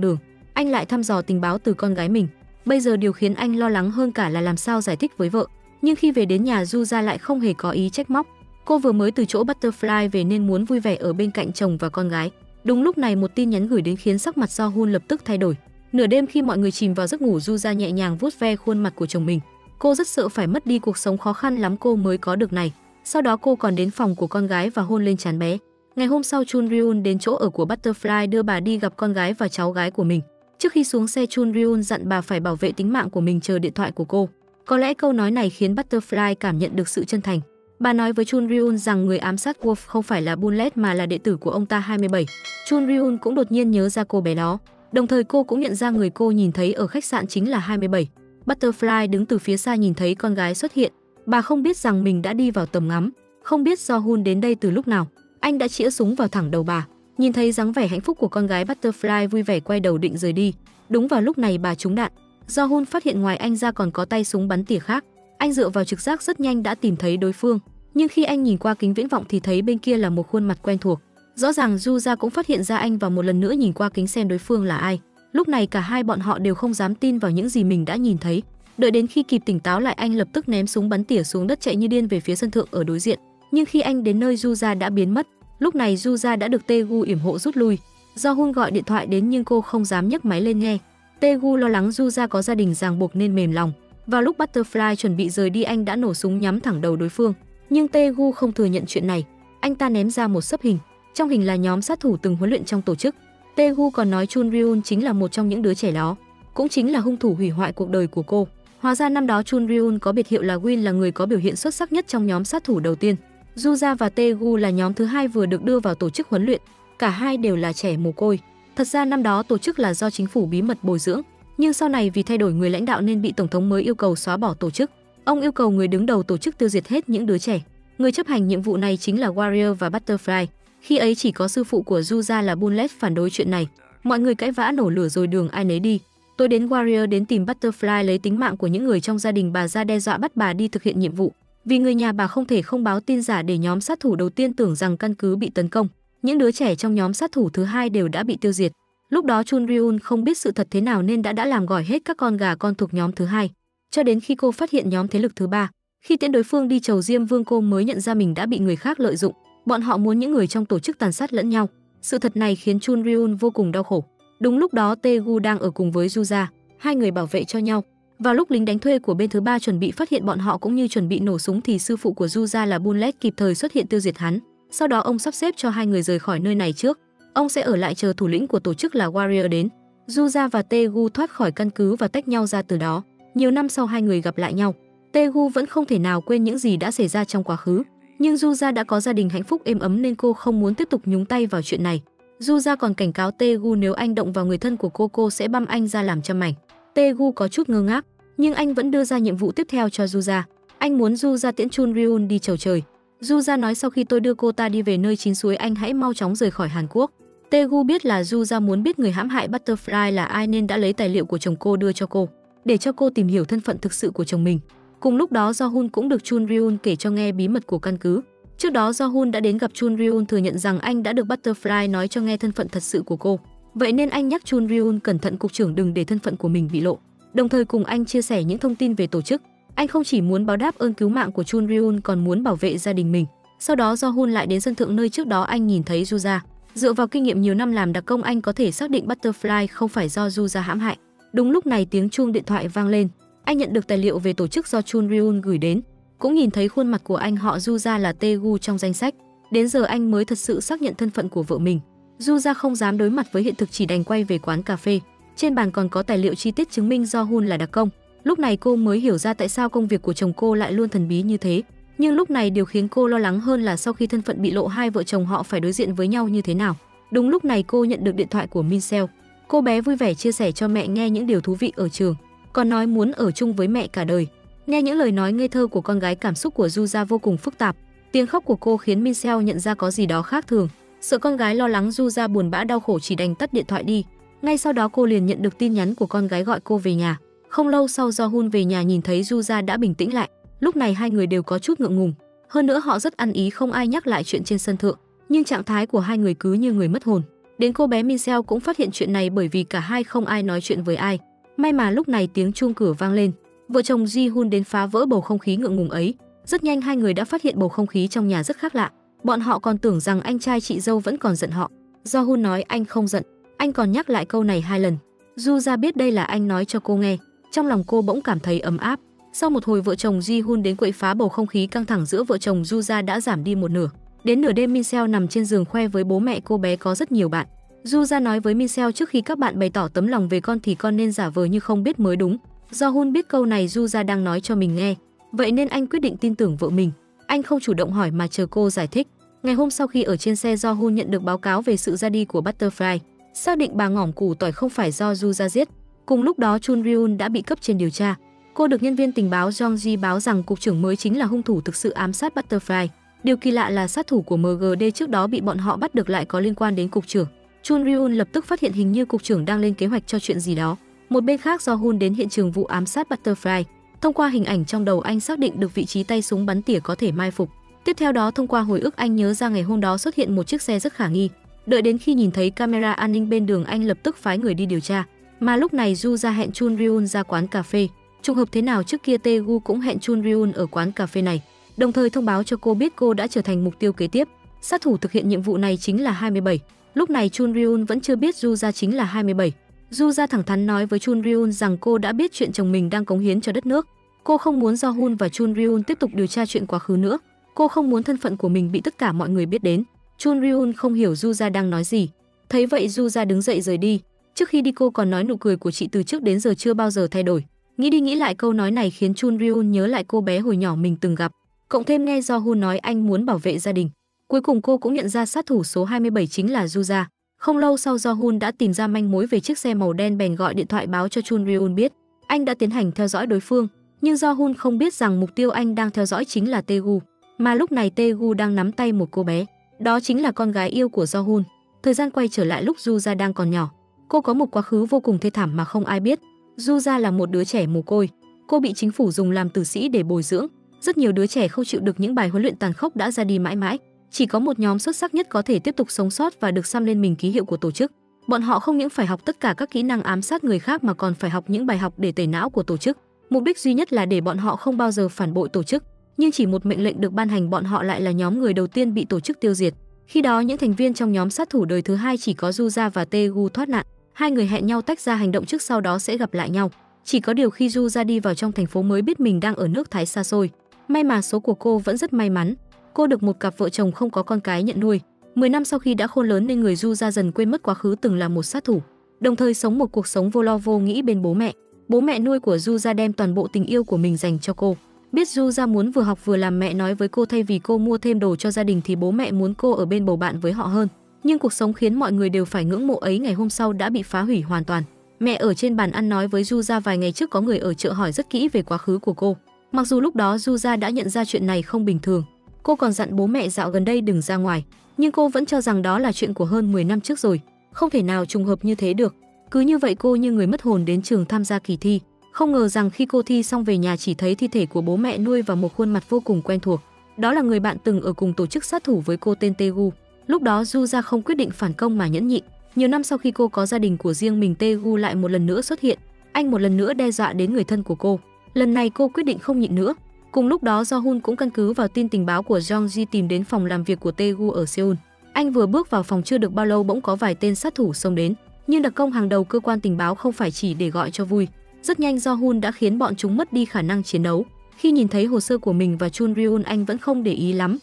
đường. Anh lại thăm dò tình báo từ con gái mình. Bây giờ điều khiến anh lo lắng hơn cả là làm sao giải thích với vợ. Nhưng khi về đến nhà, Du Ra lại không hề có ý trách móc. Cô vừa mới từ chỗ Butterfly về nên muốn vui vẻ ở bên cạnh chồng và con gái. Đúng lúc này một tin nhắn gửi đến khiến sắc mặt Do-hun lập tức thay đổi. Nửa đêm khi mọi người chìm vào giấc ngủ, Du Ra nhẹ nhàng vuốt ve khuôn mặt của chồng mình. Cô rất sợ phải mất đi cuộc sống khó khăn lắm cô mới có được này. Sau đó cô còn đến phòng của con gái và hôn lên trán bé. Ngày hôm sau Chun Ryun đến chỗ ở của Butterfly đưa bà đi gặp con gái và cháu gái của mình. Trước khi xuống xe, Chun Ryun dặn bà phải bảo vệ tính mạng của mình, chờ điện thoại của cô. Có lẽ câu nói này khiến Butterfly cảm nhận được sự chân thành. Bà nói với Chun Ryun rằng người ám sát Wolf không phải là Bullet mà là đệ tử của ông ta 27. Chun Ryun cũng đột nhiên nhớ ra cô bé đó. Đồng thời cô cũng nhận ra người cô nhìn thấy ở khách sạn chính là 27. Butterfly đứng từ phía xa nhìn thấy con gái xuất hiện. Bà không biết rằng mình đã đi vào tầm ngắm, không biết Do-hun đến đây từ lúc nào. Anh đã chĩa súng vào thẳng đầu bà. Nhìn thấy dáng vẻ hạnh phúc của con gái, Butterfly vui vẻ quay đầu định rời đi. Đúng vào lúc này bà trúng đạn. Do-hun phát hiện ngoài anh ra còn có tay súng bắn tỉa khác. Anh dựa vào trực giác rất nhanh đã tìm thấy đối phương. Nhưng khi anh nhìn qua kính viễn vọng thì thấy bên kia là một khuôn mặt quen thuộc. Rõ ràng Du Ra cũng phát hiện ra anh và một lần nữa nhìn qua kính xem đối phương là ai. Lúc này cả hai bọn họ đều không dám tin vào những gì mình đã nhìn thấy. Đợi đến khi kịp tỉnh táo lại, anh lập tức ném súng bắn tỉa xuống đất chạy như điên về phía sân thượng ở đối diện. Nhưng khi anh đến nơi, Du Ra đã biến mất. Lúc này Du Ra đã được Tae-gu yểm hộ rút lui. Do-hun gọi điện thoại đến nhưng cô không dám nhấc máy lên nghe. Tae-gu lo lắng Du Ra có gia đình ràng buộc nên mềm lòng. Vào lúc Butterfly chuẩn bị rời đi, anh đã nổ súng nhắm thẳng đầu đối phương. Nhưng Tae-gu không thừa nhận chuyện này. Anh ta ném ra một xấp hình. Trong hình là nhóm sát thủ từng huấn luyện trong tổ chức. Tae-gu còn nói Chun Ryun chính là một trong những đứa trẻ đó, cũng chính là hung thủ hủy hoại cuộc đời của cô. Hóa ra năm đó Chun Ryun có biệt hiệu là Win, là người có biểu hiện xuất sắc nhất trong nhóm sát thủ đầu tiên. Du Ra và Tae-gu là nhóm thứ hai vừa được đưa vào tổ chức huấn luyện. Cả hai đều là trẻ mồ côi. Thật ra năm đó tổ chức là do chính phủ bí mật bồi dưỡng, nhưng sau này vì thay đổi người lãnh đạo nên bị tổng thống mới yêu cầu xóa bỏ tổ chức. Ông yêu cầu người đứng đầu tổ chức tiêu diệt hết những đứa trẻ. Người chấp hành nhiệm vụ này chính là Warrior và Butterfly. Khi ấy chỉ có sư phụ của Du Ra là Bullet phản đối chuyện này. Mọi người cãi vã nổ lửa rồi đường ai nấy đi. Tối đến Warrior đến tìm Butterfly lấy tính mạng của những người trong gia đình bà ra, đe dọa bắt bà đi thực hiện nhiệm vụ. Vì người nhà bà không thể không báo tin giả để nhóm sát thủ đầu tiên tưởng rằng căn cứ bị tấn công. Những đứa trẻ trong nhóm sát thủ thứ hai đều đã bị tiêu diệt. Lúc đó Chun Ryun không biết sự thật thế nào nên đã làm gỏi hết các con gà con thuộc nhóm thứ hai. Cho đến khi cô phát hiện nhóm thế lực thứ ba, khi tiễn đối phương đi chầu Diêm Vương, cô mới nhận ra mình đã bị người khác lợi dụng. Bọn họ muốn những người trong tổ chức tàn sát lẫn nhau. Sự thật này khiến Chun Ryun vô cùng đau khổ. Đúng lúc đó Tae-gu đang ở cùng với Du Ra, hai người bảo vệ cho nhau. Vào lúc lính đánh thuê của bên thứ ba chuẩn bị phát hiện bọn họ cũng như chuẩn bị nổ súng thì sư phụ của Du Ra là Bullet kịp thời xuất hiện tiêu diệt hắn. Sau đó ông sắp xếp cho hai người rời khỏi nơi này trước. Ông sẽ ở lại chờ thủ lĩnh của tổ chức là Warrior đến. Du Ra và Tae-gu thoát khỏi căn cứ và tách nhau ra từ đó. Nhiều năm sau hai người gặp lại nhau. Tae-gu vẫn không thể nào quên những gì đã xảy ra trong quá khứ. Nhưng Du Ra đã có gia đình hạnh phúc êm ấm nên cô không muốn tiếp tục nhúng tay vào chuyện này. Du Ra còn cảnh cáo Tae-gu nếu anh động vào người thân của cô sẽ băm anh ra làm trăm mảnh. Tae-gu có chút ngơ ngác, nhưng anh vẫn đưa ra nhiệm vụ tiếp theo cho Du Ra. Anh muốn Du Ra tiễn Chun Ryun đi chầu trời. Du Ra nói sau khi tôi đưa cô ta đi về nơi chín suối, anh hãy mau chóng rời khỏi Hàn Quốc. Tae-gu biết là Du Ra muốn biết người hãm hại Butterfly là ai nên đã lấy tài liệu của chồng cô đưa cho cô, để cho cô tìm hiểu thân phận thực sự của chồng mình. Cùng lúc đó Do-hun cũng được Chun Ryun kể cho nghe bí mật của căn cứ. Trước đó Do-hun đã đến gặp Chun Ryun thừa nhận rằng anh đã được Butterfly nói cho nghe thân phận thật sự của cô. Vậy nên anh nhắc Chun Ryun cẩn thận cục trưởng đừng để thân phận của mình bị lộ, đồng thời cùng anh chia sẻ những thông tin về tổ chức. Anh không chỉ muốn báo đáp ơn cứu mạng của Chun Ryun còn muốn bảo vệ gia đình mình. Sau đó Do-hun lại đến sân thượng nơi trước đó anh nhìn thấy Juja. Dựa vào kinh nghiệm nhiều năm làm đặc công, anh có thể xác định Butterfly không phải do Juja hãm hại. Đúng lúc này tiếng chuông điện thoại vang lên. Anh nhận được tài liệu về tổ chức do Chun Ryun gửi đến, cũng nhìn thấy khuôn mặt của anh họ Juja là Taegu trong danh sách. Đến giờ anh mới thật sự xác nhận thân phận của vợ mình. Juja không dám đối mặt với hiện thực, chỉ đành quay về quán cà phê. Trên bàn còn có tài liệu chi tiết chứng minh Do-hun là đặc công. Lúc này cô mới hiểu ra tại sao công việc của chồng cô lại luôn thần bí như thế. Nhưng lúc này điều khiến cô lo lắng hơn là sau khi thân phận bị lộ, hai vợ chồng họ phải đối diện với nhau như thế nào. Đúng lúc này cô nhận được điện thoại của Minseo. Cô bé vui vẻ chia sẻ cho mẹ nghe những điều thú vị ở trường, còn nói muốn ở chung với mẹ cả đời. Nghe những lời nói ngây thơ của con gái, cảm xúc của Juja vô cùng phức tạp. Tiếng khóc của cô khiến Minseo nhận ra có gì đó khác thường. Sợ con gái lo lắng, Juja buồn bã đau khổ chỉ đành tắt điện thoại đi. Ngay sau đó cô liền nhận được tin nhắn của con gái gọi cô về nhà. Không lâu sau Do-hun về nhà nhìn thấy Juja đã bình tĩnh lại. Lúc này hai người đều có chút ngượng ngùng. Hơn nữa họ rất ăn ý, không ai nhắc lại chuyện trên sân thượng. Nhưng trạng thái của hai người cứ như người mất hồn. Đến cô bé Minseo cũng phát hiện chuyện này bởi vì cả hai không ai nói chuyện với ai. May mà lúc này tiếng chuông cửa vang lên. Vợ chồng Ji-hun đến phá vỡ bầu không khí ngượng ngùng ấy. Rất nhanh hai người đã phát hiện bầu không khí trong nhà rất khác lạ. Bọn họ còn tưởng rằng anh trai chị dâu vẫn còn giận họ. Do-hun nói anh không giận. Anh còn nhắc lại câu này 2 lần. Juja biết đây là anh nói cho cô nghe. Trong lòng cô bỗng cảm thấy ấm áp. Sau một hồi vợ chồng Ji-hun đến quậy phá, bầu không khí căng thẳng giữa vợ chồng Juja đã giảm đi một nửa. Đến nửa đêm Minseo nằm trên giường khoe với bố mẹ cô bé có rất nhiều bạn. Juja nói với Minseo trước khi các bạn bày tỏ tấm lòng về con thì con nên giả vờ như không biết mới đúng. Do-hun biết câu này Juja đang nói cho mình nghe. Vậy nên anh quyết định tin tưởng vợ mình. Anh không chủ động hỏi mà chờ cô giải thích. Ngày hôm sau khi ở trên xe, Do-hun nhận được báo cáo về sự ra đi của Butterfly, xác định bà ngỏm củ tỏi không phải do Juja giết. Cùng lúc đó Chun Ryun đã bị cấp trên điều tra. Cô được nhân viên tình báo Jong Ji báo rằng cục trưởng mới chính là hung thủ thực sự ám sát Butterfly. Điều kỳ lạ là sát thủ của MGD trước đó bị bọn họ bắt được lại có liên quan đến cục trưởng. Chun Ryun lập tức phát hiện hình như cục trưởng đang lên kế hoạch cho chuyện gì đó. Một bên khác, Do-hun đến hiện trường vụ ám sát Butterfly. Thông qua hình ảnh trong đầu anh xác định được vị trí tay súng bắn tỉa có thể mai phục. Tiếp theo đó, thông qua hồi ức anh nhớ ra ngày hôm đó xuất hiện một chiếc xe rất khả nghi. Đợi đến khi nhìn thấy camera an ninh bên đường, anh lập tức phái người đi điều tra. Mà lúc này Juja hẹn Chun Ryun ra quán cà phê. Trùng hợp thế nào trước kia Taegu cũng hẹn Chun Ryun ở quán cà phê này, đồng thời thông báo cho cô biết cô đã trở thành mục tiêu kế tiếp. Sát thủ thực hiện nhiệm vụ này chính là 27. Lúc này Chun Ryun vẫn chưa biết Juja chính là 27. Juja thẳng thắn nói với Chun Ryun rằng cô đã biết chuyện chồng mình đang cống hiến cho đất nước. Cô không muốn Do-hun và Chun Ryun tiếp tục điều tra chuyện quá khứ nữa. Cô không muốn thân phận của mình bị tất cả mọi người biết đến. Chun Ryun không hiểu Juja đang nói gì. Thấy vậy Juja đứng dậy rời đi. Trước khi đi cô còn nói nụ cười của chị từ trước đến giờ chưa bao giờ thay đổi. Nghĩ đi nghĩ lại, câu nói này khiến Chun Ryun nhớ lại cô bé hồi nhỏ mình từng gặp. Cộng thêm nghe Do-hun nói anh muốn bảo vệ gia đình. Cuối cùng cô cũng nhận ra sát thủ số 27 chính là Juja. Không lâu sau, Do-hun đã tìm ra manh mối về chiếc xe màu đen, bèn gọi điện thoại báo cho Chun Ryun biết. Anh đã tiến hành theo dõi đối phương, nhưng Do-hun không biết rằng mục tiêu anh đang theo dõi chính là Taegu. Mà lúc này Taegu đang nắm tay một cô bé, đó chính là con gái yêu của Do-hun. Thời gian quay trở lại lúc Juja đang còn nhỏ. Cô có một quá khứ vô cùng thê thảm mà không ai biết. Juja là một đứa trẻ mồ côi. Cô bị chính phủ dùng làm tử sĩ để bồi dưỡng. Rất nhiều đứa trẻ không chịu được những bài huấn luyện tàn khốc đã ra đi mãi mãi. Chỉ có một nhóm xuất sắc nhất có thể tiếp tục sống sót và được xăm lên mình ký hiệu của tổ chức. Bọn họ không những phải học tất cả các kỹ năng ám sát người khác mà còn phải học những bài học để tẩy não của tổ chức. Mục đích duy nhất là để bọn họ không bao giờ phản bội tổ chức. Nhưng chỉ một mệnh lệnh được ban hành, bọn họ lại là nhóm người đầu tiên bị tổ chức tiêu diệt. Khi đó những thành viên trong nhóm sát thủ đời thứ hai chỉ có Juja và Taegu thoát nạn. Hai người hẹn nhau tách ra hành động trước sau đó sẽ gặp lại nhau. Chỉ có điều khi Juja đi vào trong thành phố mới biết mình đang ở nước Thái xa xôi. May mà số của cô vẫn rất may mắn. Cô được một cặp vợ chồng không có con cái nhận nuôi. 10 năm sau khi đã khôn lớn nên người Juja dần quên mất quá khứ từng là một sát thủ, đồng thời sống một cuộc sống vô lo vô nghĩ bên bố mẹ. Bố mẹ nuôi của Juja đem toàn bộ tình yêu của mình dành cho cô. Biết Juja muốn vừa học vừa làm, mẹ nói với cô thay vì cô mua thêm đồ cho gia đình thì bố mẹ muốn cô ở bên bầu bạn với họ hơn. Nhưng cuộc sống khiến mọi người đều phải ngưỡng mộ ấy ngày hôm sau đã bị phá hủy hoàn toàn. Mẹ ở trên bàn ăn nói với Juja vài ngày trước có người ở chợ hỏi rất kỹ về quá khứ của cô. Mặc dù lúc đó Juja đã nhận ra chuyện này không bình thường. Cô còn dặn bố mẹ dạo gần đây đừng ra ngoài, nhưng cô vẫn cho rằng đó là chuyện của hơn 10 năm trước rồi, không thể nào trùng hợp như thế được. Cứ như vậy cô như người mất hồn đến trường tham gia kỳ thi. Không ngờ rằng khi cô thi xong về nhà chỉ thấy thi thể của bố mẹ nuôi và một khuôn mặt vô cùng quen thuộc. Đó là người bạn từng ở cùng tổ chức sát thủ với cô tên Taegu. Lúc đó Juja không quyết định phản công mà nhẫn nhịn. Nhiều năm sau khi cô có gia đình của riêng mình, Taegu lại một lần nữa xuất hiện. Anh một lần nữa đe dọa đến người thân của cô. Lần này cô quyết định không nhịn nữa. Cùng lúc đó, Jo-hun cũng căn cứ vào tin tình báo của Jong-ji tìm đến phòng làm việc của Taegu ở Seoul. Anh vừa bước vào phòng chưa được bao lâu bỗng có vài tên sát thủ xông đến, nhưng đặc công hàng đầu cơ quan tình báo không phải chỉ để gọi cho vui. Rất nhanh Jo-hun đã khiến bọn chúng mất đi khả năng chiến đấu. Khi nhìn thấy hồ sơ của mình và Chun Ryun, anh vẫn không để ý lắm.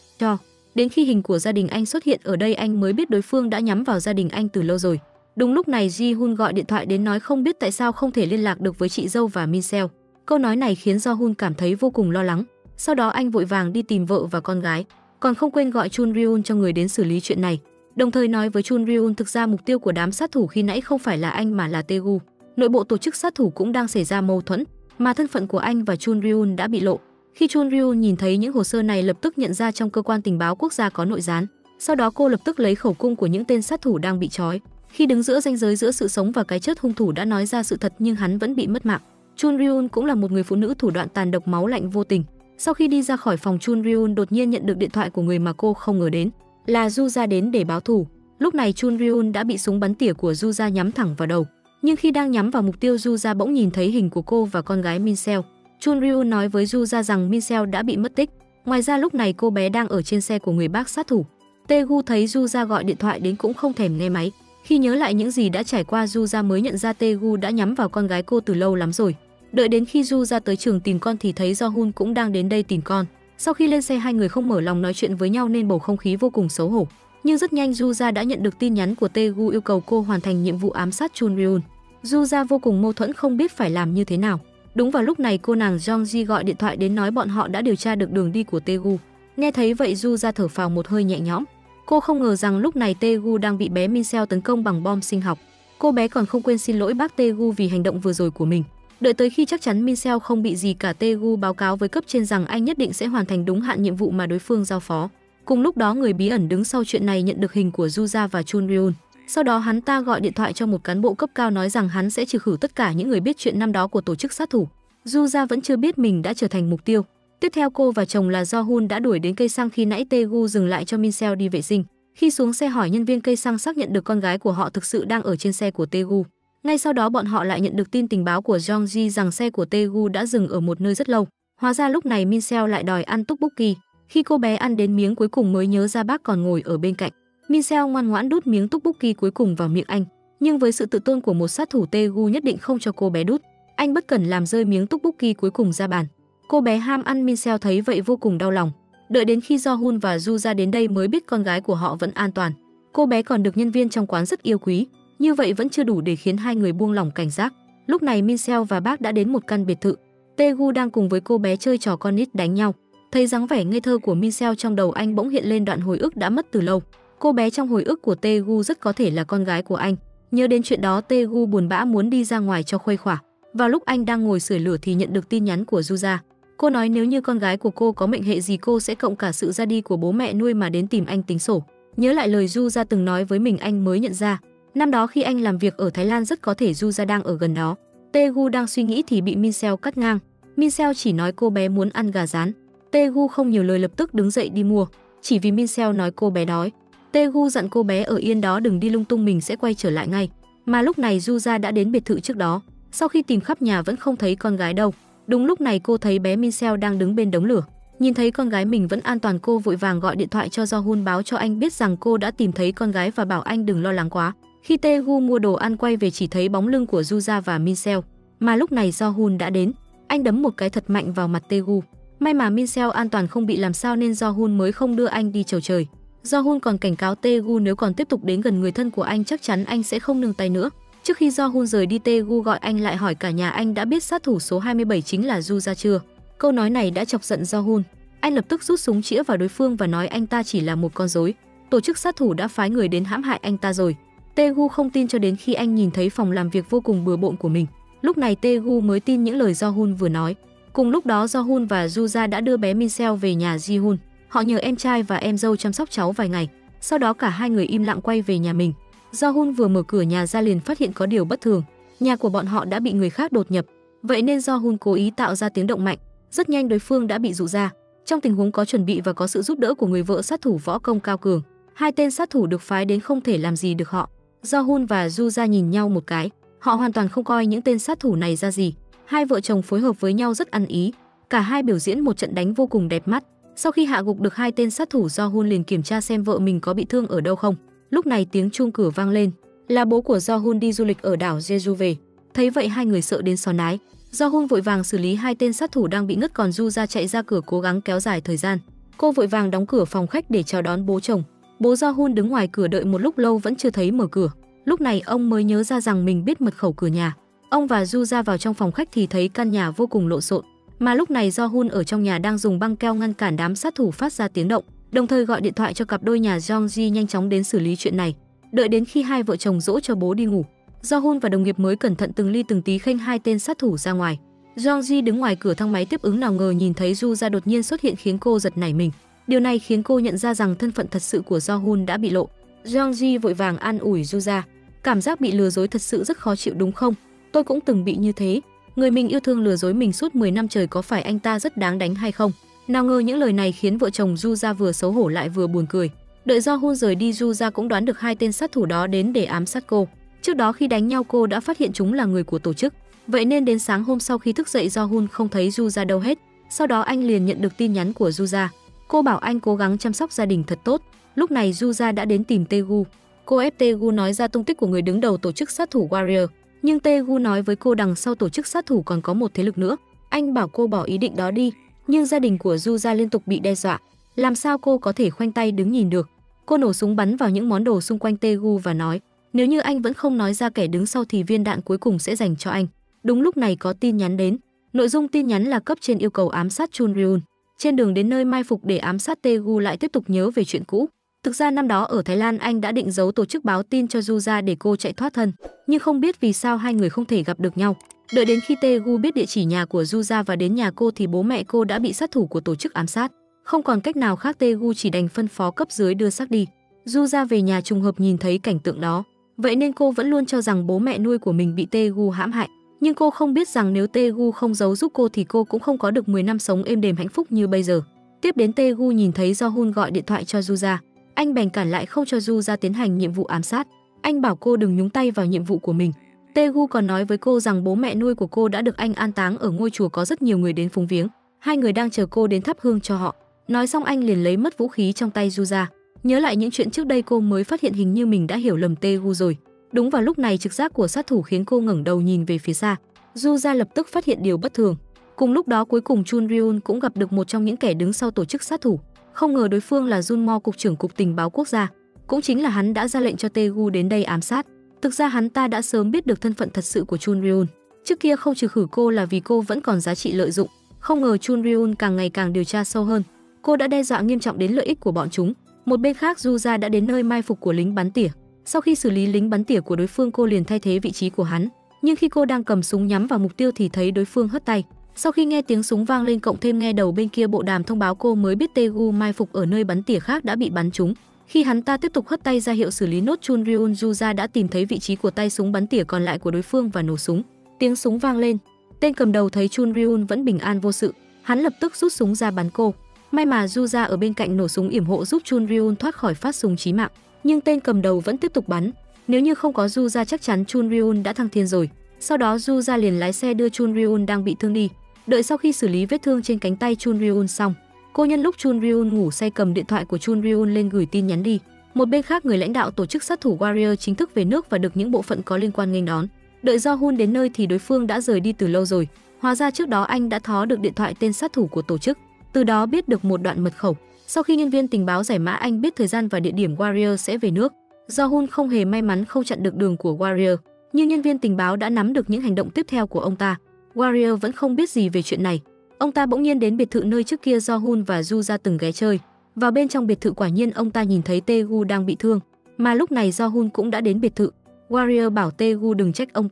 Đến khi hình của gia đình anh xuất hiện ở đây, anh mới biết đối phương đã nhắm vào gia đình anh từ lâu rồi. Đúng lúc này, Ji-hun gọi điện thoại đến nói không biết tại sao không thể liên lạc được với chị dâu và Min-seo. Câu nói này khiến Jo-hun cảm thấy vô cùng lo lắng. Sau đó anh vội vàng đi tìm vợ và con gái, còn không quên gọi Chun Ryun cho người đến xử lý chuyện này. Đồng thời nói với Chun Ryun thực ra mục tiêu của đám sát thủ khi nãy không phải là anh mà là Taegu. Nội bộ tổ chức sát thủ cũng đang xảy ra mâu thuẫn, mà thân phận của anh và Chun Ryun đã bị lộ. Khi Chun Ryun nhìn thấy những hồ sơ này, lập tức nhận ra trong cơ quan tình báo quốc gia có nội gián. Sau đó cô lập tức lấy khẩu cung của những tên sát thủ đang bị trói. Khi đứng giữa ranh giới giữa sự sống và cái chết, hung thủ đã nói ra sự thật nhưng hắn vẫn bị mất mạng. Chun Ryun cũng là một người phụ nữ thủ đoạn tàn độc, máu lạnh vô tình. Sau khi đi ra khỏi phòng, Chun Ryun đột nhiên nhận được điện thoại của người mà cô không ngờ đến là Juja đến để báo thù. Lúc này Chun Ryun đã bị súng bắn tỉa của Juja nhắm thẳng vào đầu. Nhưng khi đang nhắm vào mục tiêu, Juja bỗng nhìn thấy hình của cô và con gái Min-seo. Chun Ryun nói với Juja rằng Min-seo đã bị mất tích. Ngoài ra lúc này cô bé đang ở trên xe của người bác sát thủ. Taegu thấy Juja gọi điện thoại đến cũng không thèm nghe máy. Khi nhớ lại những gì đã trải qua, Juja mới nhận ra Taegu đã nhắm vào con gái cô từ lâu lắm rồi. Đợi đến khi Juja tới trường tìm con thì thấy Jo-hun cũng đang đến đây tìm con. Sau khi lên xe, hai người không mở lòng nói chuyện với nhau nên bầu không khí vô cùng xấu hổ. Nhưng rất nhanh Juja đã nhận được tin nhắn của Taegu yêu cầu cô hoàn thành nhiệm vụ ám sát Chun Ryun. Juja vô cùng mâu thuẫn, không biết phải làm như thế nào. Đúng vào lúc này, cô nàng Jong-ji gọi điện thoại đến nói bọn họ đã điều tra được đường đi của Taegu. Nghe thấy vậy, Juja thở phào một hơi nhẹ nhõm. Cô không ngờ rằng lúc này Taegu đang bị bé Min-seo tấn công bằng bom sinh học. Cô bé còn không quên xin lỗi bác Taegu vì hành động vừa rồi của mình. Đợi tới khi chắc chắn Min-seo không bị gì cả, Taegu báo cáo với cấp trên rằng anh nhất định sẽ hoàn thành đúng hạn nhiệm vụ mà đối phương giao phó. Cùng lúc đó, người bí ẩn đứng sau chuyện này nhận được hình của Juja và Chun Ryun. Sau đó hắn ta gọi điện thoại cho một cán bộ cấp cao nói rằng hắn sẽ trừ khử tất cả những người biết chuyện năm đó của tổ chức sát thủ. Juja vẫn chưa biết mình đã trở thành mục tiêu. Tiếp theo, cô và chồng là Jo-hun đã đuổi đến cây xăng khi nãy Taegu dừng lại cho Min-seo đi vệ sinh. Khi xuống xe hỏi nhân viên cây xăng, xác nhận được con gái của họ thực sự đang ở trên xe của Taegu. Ngay sau đó bọn họ lại nhận được tin tình báo của Jong-ji rằng xe của Taegu đã dừng ở một nơi rất lâu. Hóa ra lúc này Min-seo lại đòi ăn tteokbokki. Khi cô bé ăn đến miếng cuối cùng mới nhớ ra bác còn ngồi ở bên cạnh. Min-seo ngoan ngoãn đút miếng tteokbokki cuối cùng vào miệng anh. Nhưng với sự tự tôn của một sát thủ, Taegu nhất định không cho cô bé đút. Anh bất cẩn làm rơi miếng tteokbokki cuối cùng ra bàn. Cô bé ham ăn, Min-seo thấy vậy vô cùng đau lòng. Đợi đến khi Jo-hun và Juja đến đây mới biết con gái của họ vẫn an toàn. Cô bé còn được nhân viên trong quán rất yêu quý. Như vậy vẫn chưa đủ để khiến hai người buông lỏng cảnh giác. Lúc này Min-seo và bác đã đến một căn biệt thự. Taegu đang cùng với cô bé chơi trò con nít đánh nhau. Thấy dáng vẻ ngây thơ của Min-seo, trong đầu anh bỗng hiện lên đoạn hồi ức đã mất từ lâu. Cô bé trong hồi ức của Taegu rất có thể là con gái của anh. Nhớ đến chuyện đó, Taegu buồn bã muốn đi ra ngoài cho khuây khỏa. Vào lúc anh đang ngồi sưởi lửa thì nhận được tin nhắn của Juja. Cô nói nếu như con gái của cô có mệnh hệ gì, cô sẽ cộng cả sự ra đi của bố mẹ nuôi mà đến tìm anh tính sổ. Nhớ lại lời Juja từng nói với mình, anh mới nhận ra năm đó khi anh làm việc ở Thái Lan rất có thể Juja đang ở gần đó. Taegu đang suy nghĩ thì bị Min-seo cắt ngang. Min-seo chỉ nói cô bé muốn ăn gà rán. Taegu không nhiều lời, lập tức đứng dậy đi mua. Chỉ vì Min-seo nói cô bé đói. Taegu dặn cô bé ở yên đó đừng đi lung tung, mình sẽ quay trở lại ngay. Mà lúc này Juja đã đến biệt thự trước đó. Sau khi tìm khắp nhà vẫn không thấy con gái đâu. Đúng lúc này cô thấy bé Min-seo đang đứng bên đống lửa. Nhìn thấy con gái mình vẫn an toàn, cô vội vàng gọi điện thoại cho Jo-hun báo cho anh biết rằng cô đã tìm thấy con gái và bảo anh đừng lo lắng quá. Khi Taegu mua đồ ăn quay về chỉ thấy bóng lưng của Juja và Min-seo. Mà lúc này Jo-hun đã đến. Anh đấm một cái thật mạnh vào mặt Taegu. May mà Min-seo an toàn không bị làm sao nên Jo-hun mới không đưa anh đi chầu trời. Jo-hun còn cảnh cáo Taegu nếu còn tiếp tục đến gần người thân của anh chắc chắn anh sẽ không nương tay nữa. Trước khi Jo-hun rời đi, Taegu gọi anh lại hỏi cả nhà anh đã biết sát thủ số 27 chính là Juja chưa. Câu nói này đã chọc giận Jo-hun. Anh lập tức rút súng chĩa vào đối phương và nói anh ta chỉ là một con rối. Tổ chức sát thủ đã phái người đến hãm hại anh ta rồi. Taegu không tin cho đến khi anh nhìn thấy phòng làm việc vô cùng bừa bộn của mình. Lúc này Taegu mới tin những lời Jo-hun vừa nói. Cùng lúc đó Jo-hun và Juja đã đưa bé Min-seo về nhà Ji-hun. Họ nhờ em trai và em dâu chăm sóc cháu vài ngày. Sau đó cả hai người im lặng quay về nhà mình. Jo-hun vừa mở cửa nhà ra liền phát hiện có điều bất thường. Nhà của bọn họ đã bị người khác đột nhập. Vậy nên Jo-hun cố ý tạo ra tiếng động mạnh. Rất nhanh đối phương đã bị dụ ra. Trong tình huống có chuẩn bị và có sự giúp đỡ của người vợ sát thủ võ công cao cường, hai tên sát thủ được phái đến không thể làm gì được họ. Do-hun và Ju-ra nhìn nhau một cái, họ hoàn toàn không coi những tên sát thủ này ra gì. Hai vợ chồng phối hợp với nhau rất ăn ý, cả hai biểu diễn một trận đánh vô cùng đẹp mắt. Sau khi hạ gục được hai tên sát thủ, Do-hun liền kiểm tra xem vợ mình có bị thương ở đâu không. Lúc này tiếng chuông cửa vang lên, là bố của Do-hun đi du lịch ở đảo Jeju về. Thấy vậy hai người sợ đến xó nái. Do-hun vội vàng xử lý hai tên sát thủ đang bị ngất, còn Ju-ra chạy ra cửa cố gắng kéo dài thời gian. Cô vội vàng đóng cửa phòng khách để chào đón bố chồng. Bố Do-hun đứng ngoài cửa đợi một lúc lâu vẫn chưa thấy mở cửa. Lúc này ông mới nhớ ra rằng mình biết mật khẩu cửa nhà. Ông và Ju-ra vào trong phòng khách thì thấy căn nhà vô cùng lộn xộn. Mà lúc này Do-hun ở trong nhà đang dùng băng keo ngăn cản đám sát thủ phát ra tiếng động, đồng thời gọi điện thoại cho cặp đôi nhà Jong-ji nhanh chóng đến xử lý chuyện này. Đợi đến khi hai vợ chồng dỗ cho bố đi ngủ, Do-hun và đồng nghiệp mới cẩn thận từng ly từng tí khênh hai tên sát thủ ra ngoài. Jong-ji đứng ngoài cửa thang máy tiếp ứng, nào ngờ nhìn thấy Ju-ra đột nhiên xuất hiện khiến cô giật nảy mình. Điều này khiến cô nhận ra rằng thân phận thật sự của Do-hun đã bị lộ. Jong-ji vội vàng an ủi Ju-ra, cảm giác bị lừa dối thật sự rất khó chịu đúng không? Tôi cũng từng bị như thế. Người mình yêu thương lừa dối mình suốt 10 năm trời, có phải anh ta rất đáng đánh hay không? Nào ngờ những lời này khiến vợ chồng Ju-ra vừa xấu hổ lại vừa buồn cười. Đợi Do-hun rời đi, Ju-ra cũng đoán được hai tên sát thủ đó đến để ám sát cô. Trước đó khi đánh nhau cô đã phát hiện chúng là người của tổ chức. Vậy nên đến sáng hôm sau khi thức dậy, Do-hun không thấy Ju-ra đâu hết. Sau đó anh liền nhận được tin nhắn của Ju-ra. Cô bảo anh cố gắng chăm sóc gia đình thật tốt. Lúc này Ju-ra đã đến tìm Tae-gu. Cô ép Tae-gu nói ra tung tích của người đứng đầu tổ chức sát thủ Warrior. Nhưng Tae-gu nói với cô đằng sau tổ chức sát thủ còn có một thế lực nữa. Anh bảo cô bỏ ý định đó đi. Nhưng gia đình của Ju-ra liên tục bị đe dọa. Làm sao cô có thể khoanh tay đứng nhìn được? Cô nổ súng bắn vào những món đồ xung quanh Tae-gu và nói, nếu như anh vẫn không nói ra kẻ đứng sau thì viên đạn cuối cùng sẽ dành cho anh. Đúng lúc này có tin nhắn đến. Nội dung tin nhắn là cấp trên yêu cầu ám sát Chun Ryun. Trên đường đến nơi mai phục để ám sát, Tae-gu lại tiếp tục nhớ về chuyện cũ. Thực ra năm đó ở Thái Lan anh đã định giấu tổ chức báo tin cho Ju-ra để cô chạy thoát thân, nhưng không biết vì sao hai người không thể gặp được nhau. Đợi đến khi Tae-gu biết địa chỉ nhà của Ju-ra và đến nhà cô thì bố mẹ cô đã bị sát thủ của tổ chức ám sát. Không còn cách nào khác, Tae-gu chỉ đành phân phó cấp dưới đưa xác đi. Ju-ra về nhà trùng hợp nhìn thấy cảnh tượng đó, vậy nên cô vẫn luôn cho rằng bố mẹ nuôi của mình bị Tae-gu hãm hại. Nhưng cô không biết rằng nếu Tae-gu không giấu giúp cô thì cô cũng không có được 10 năm sống êm đềm hạnh phúc như bây giờ. Tiếp đến Tae-gu nhìn thấy Do-hun gọi điện thoại cho Ju-ra. Anh bèn cản lại không cho Ju-ra tiến hành nhiệm vụ ám sát. Anh bảo cô đừng nhúng tay vào nhiệm vụ của mình. Tae-gu còn nói với cô rằng bố mẹ nuôi của cô đã được anh an táng ở ngôi chùa có rất nhiều người đến phúng viếng. Hai người đang chờ cô đến thắp hương cho họ. Nói xong anh liền lấy mất vũ khí trong tay Ju-ra. Nhớ lại những chuyện trước đây cô mới phát hiện hình như mình đã hiểu lầm Tae-gu rồi. Đúng vào lúc này trực giác của sát thủ khiến cô ngẩng đầu nhìn về phía xa. Ju-ra lập tức phát hiện điều bất thường. Cùng lúc đó cuối cùng Chun Ryun cũng gặp được một trong những kẻ đứng sau tổ chức sát thủ. Không ngờ đối phương là Junmo, cục trưởng cục tình báo quốc gia. Cũng chính là hắn đã ra lệnh cho Tae-gu đến đây ám sát. Thực ra hắn ta đã sớm biết được thân phận thật sự của Chun Ryun. Trước kia không trừ khử cô là vì cô vẫn còn giá trị lợi dụng. Không ngờ Chun Ryun càng ngày càng điều tra sâu hơn. Cô đã đe dọa nghiêm trọng đến lợi ích của bọn chúng. Một bên khác, Ju-ra đã đến nơi mai phục của lính bắn tỉa. Sau khi xử lý lính bắn tỉa của đối phương, cô liền thay thế vị trí của hắn. Nhưng khi cô đang cầm súng nhắm vào mục tiêu thì thấy đối phương hất tay. Sau khi nghe tiếng súng vang lên, cộng thêm nghe đầu bên kia bộ đàm thông báo, cô mới biết Tae-gu mai phục ở nơi bắn tỉa khác đã bị bắn trúng. Khi hắn ta tiếp tục hất tay ra hiệu xử lý nốt Chun Ryun, Ju-ra đã tìm thấy vị trí của tay súng bắn tỉa còn lại của đối phương và nổ súng. Tiếng súng vang lên. Tên cầm đầu thấy Chun Ryun vẫn bình an vô sự, hắn lập tức rút súng ra bắn cô. May mà Ju-ra ở bên cạnh nổ súng yểm hộ giúp Chun Ryun thoát khỏi phát súng chí mạng, nhưng tên cầm đầu vẫn tiếp tục bắn. Nếu như không có Ju-ra chắc chắn Chun Ryun đã thăng thiên rồi. Sau đó Ju-ra liền lái xe đưa Chun Ryun đang bị thương đi. Đợi sau khi xử lý vết thương trên cánh tay Chun Ryun xong, cô nhân lúc Chun Ryun ngủ say cầm điện thoại của Chun Ryun lên gửi tin nhắn đi. Một bên khác, người lãnh đạo tổ chức sát thủ Warrior chính thức về nước và được những bộ phận có liên quan nghênh đón. Đợi Do-hun đến nơi thì đối phương đã rời đi từ lâu rồi. Hóa ra trước đó anh đã thó được điện thoại tên sát thủ của tổ chức, từ đó biết được một đoạn mật khẩu. Sau khi nhân viên tình báo giải mã, anh biết thời gian và địa điểm Warrior sẽ về nước. Do-hun không hề may mắn không chặn được đường của Warrior, nhưng nhân viên tình báo đã nắm được những hành động tiếp theo của ông ta. Warrior vẫn không biết gì về chuyện này. Ông ta bỗng nhiên đến biệt thự nơi trước kia Do-hun và Ju-ra từng ghé chơi. Vào bên trong biệt thự, quả nhiên ông ta nhìn thấy Tae-gu đang bị thương, mà lúc này Do-hun cũng đã đến biệt thự. Warrior bảo Tae-gu đừng trách ông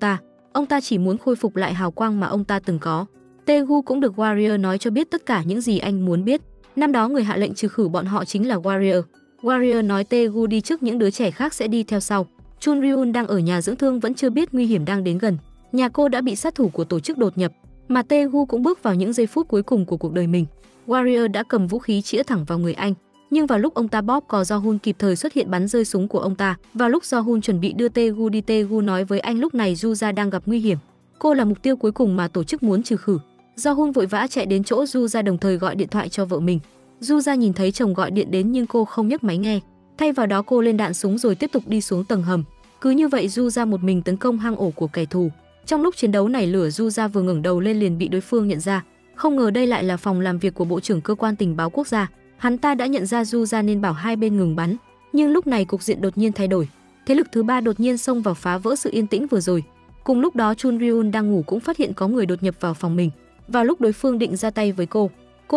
ta chỉ muốn khôi phục lại hào quang mà ông ta từng có. Tae-gu cũng được Warrior nói cho biết tất cả những gì anh muốn biết. Năm đó người hạ lệnh trừ khử bọn họ chính là Warrior. Warrior nói Tae-gu đi trước, những đứa trẻ khác sẽ đi theo sau. Chun Ryun đang ở nhà dưỡng thương vẫn chưa biết nguy hiểm đang đến gần. Nhà cô đã bị sát thủ của tổ chức đột nhập, mà Tae-gu cũng bước vào những giây phút cuối cùng của cuộc đời mình. Warrior đã cầm vũ khí chĩa thẳng vào người anh. Nhưng vào lúc ông ta bóp cò, Do-hun kịp thời xuất hiện bắn rơi súng của ông ta. Vào lúc Do-hun chuẩn bị đưa Tae-gu đi, Tae-gu nói với anh lúc này Ju-ra đang gặp nguy hiểm. Cô là mục tiêu cuối cùng mà tổ chức muốn trừ khử. Do-hun vội vã chạy đến chỗ Ju-ra đồng thời gọi điện thoại cho vợ mình. Ju-ra nhìn thấy chồng gọi điện đến nhưng cô không nhấc máy nghe. Thay vào đó cô lên đạn súng rồi tiếp tục đi xuống tầng hầm. Cứ như vậy Ju-ra một mình tấn công hang ổ của kẻ thù. Trong lúc chiến đấu nảy lửa, Ju-ra vừa ngẩng đầu lên liền bị đối phương nhận ra. Không ngờ đây lại là phòng làm việc của Bộ trưởng Cơ quan Tình báo Quốc gia. Hắn ta đã nhận ra Ju-ra nên bảo hai bên ngừng bắn. Nhưng lúc này cục diện đột nhiên thay đổi. Thế lực thứ ba đột nhiên xông vào phá vỡ sự yên tĩnh vừa rồi. Cùng lúc đó Chun Ryun đang ngủ cũng phát hiện có người đột nhập vào phòng mình. Vào lúc đối phương định ra tay với cô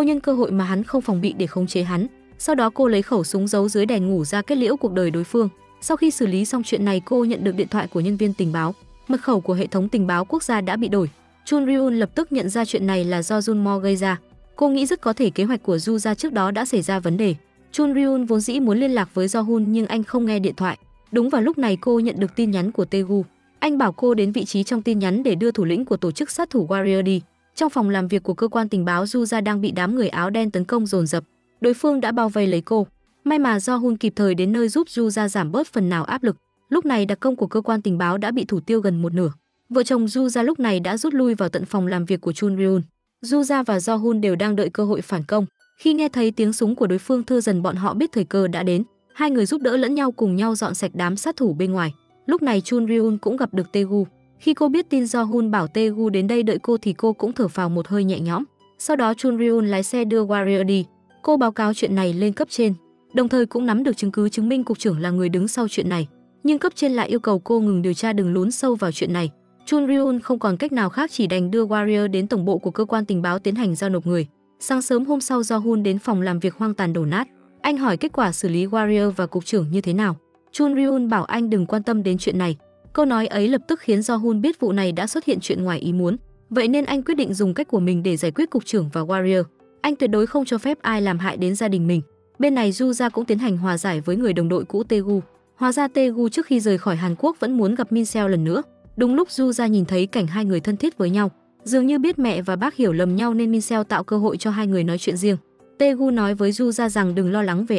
nhân cơ hội mà hắn không phòng bị để khống chế hắn. Sau đó cô lấy khẩu súng giấu dưới đèn ngủ ra kết liễu cuộc đời đối phương. Sau khi xử lý xong chuyện này, cô nhận được điện thoại của nhân viên tình báo. Mật khẩu của hệ thống tình báo quốc gia đã bị đổi. Chun Ryun lập tức nhận ra chuyện này là do Junmo gây ra. Cô nghĩ rất có thể kế hoạch của Ju-ra trước đó đã xảy ra vấn đề. Chun Ryun vốn dĩ muốn liên lạc với Do-hun nhưng anh không nghe điện thoại. Đúng vào lúc này cô nhận được tin nhắn của Tae-gu. Anh bảo cô đến vị trí trong tin nhắn để đưa thủ lĩnh của tổ chức sát thủ Warrior đi. Trong phòng làm việc của cơ quan tình báo, Ju-ra đang bị đám người áo đen tấn công dồn dập. Đối phương đã bao vây lấy cô. May mà Do-hun kịp thời đến nơi giúp Ju-ra giảm bớt phần nào áp lực. Lúc này đặc công của cơ quan tình báo đã bị thủ tiêu gần một nửa. Vợ chồng Ju-ra lúc này đã rút lui vào tận phòng làm việc của Chun Ryun. Ju-ra và Do-hun đều đang đợi cơ hội phản công. Khi nghe thấy tiếng súng của đối phương thưa dần, bọn họ biết thời cơ đã đến. Hai người giúp đỡ lẫn nhau, cùng nhau dọn sạch đám sát thủ bên ngoài. Lúc này Chun Ryun cũng gặp được Tae-gu. Khi cô biết tin Do-hun bảo Tae-gu đến đây đợi cô thì cô cũng thở phào một hơi nhẹ nhõm. Sau đó Chun Ryun lái xe đưa Warrior đi. Cô báo cáo chuyện này lên cấp trên, đồng thời cũng nắm được chứng cứ chứng minh cục trưởng là người đứng sau chuyện này. Nhưng cấp trên lại yêu cầu cô ngừng điều tra, đừng lún sâu vào chuyện này. Chun Ryun không còn cách nào khác, chỉ đành đưa Warrior đến tổng bộ của cơ quan tình báo tiến hành giao nộp người. Sáng sớm hôm sau, Do-hun đến phòng làm việc hoang tàn đổ nát. Anh hỏi kết quả xử lý Warrior và cục trưởng như thế nào. Chun Ryun bảo anh đừng quan tâm đến chuyện này. Câu nói ấy lập tức khiến Do-hun biết vụ này đã xuất hiện chuyện ngoài ý muốn. Vậy nên anh quyết định dùng cách của mình để giải quyết cục trưởng và Warrior. Anh tuyệt đối không cho phép ai làm hại đến gia đình mình. Bên này Ju-ra cũng tiến hành hòa giải với người đồng đội cũ Tae-gu. Hóa ra Tae-gu trước khi rời khỏi Hàn Quốc vẫn muốn gặp Min-seo lần nữa. Đúng lúc Ju-ra nhìn thấy cảnh hai người thân thiết với nhau, dường như biết mẹ và bác hiểu lầm nhau nên Min-seo tạo cơ hội cho hai người nói chuyện riêng. Tae-gu nói với Ju-ra rằng đừng lo lắng về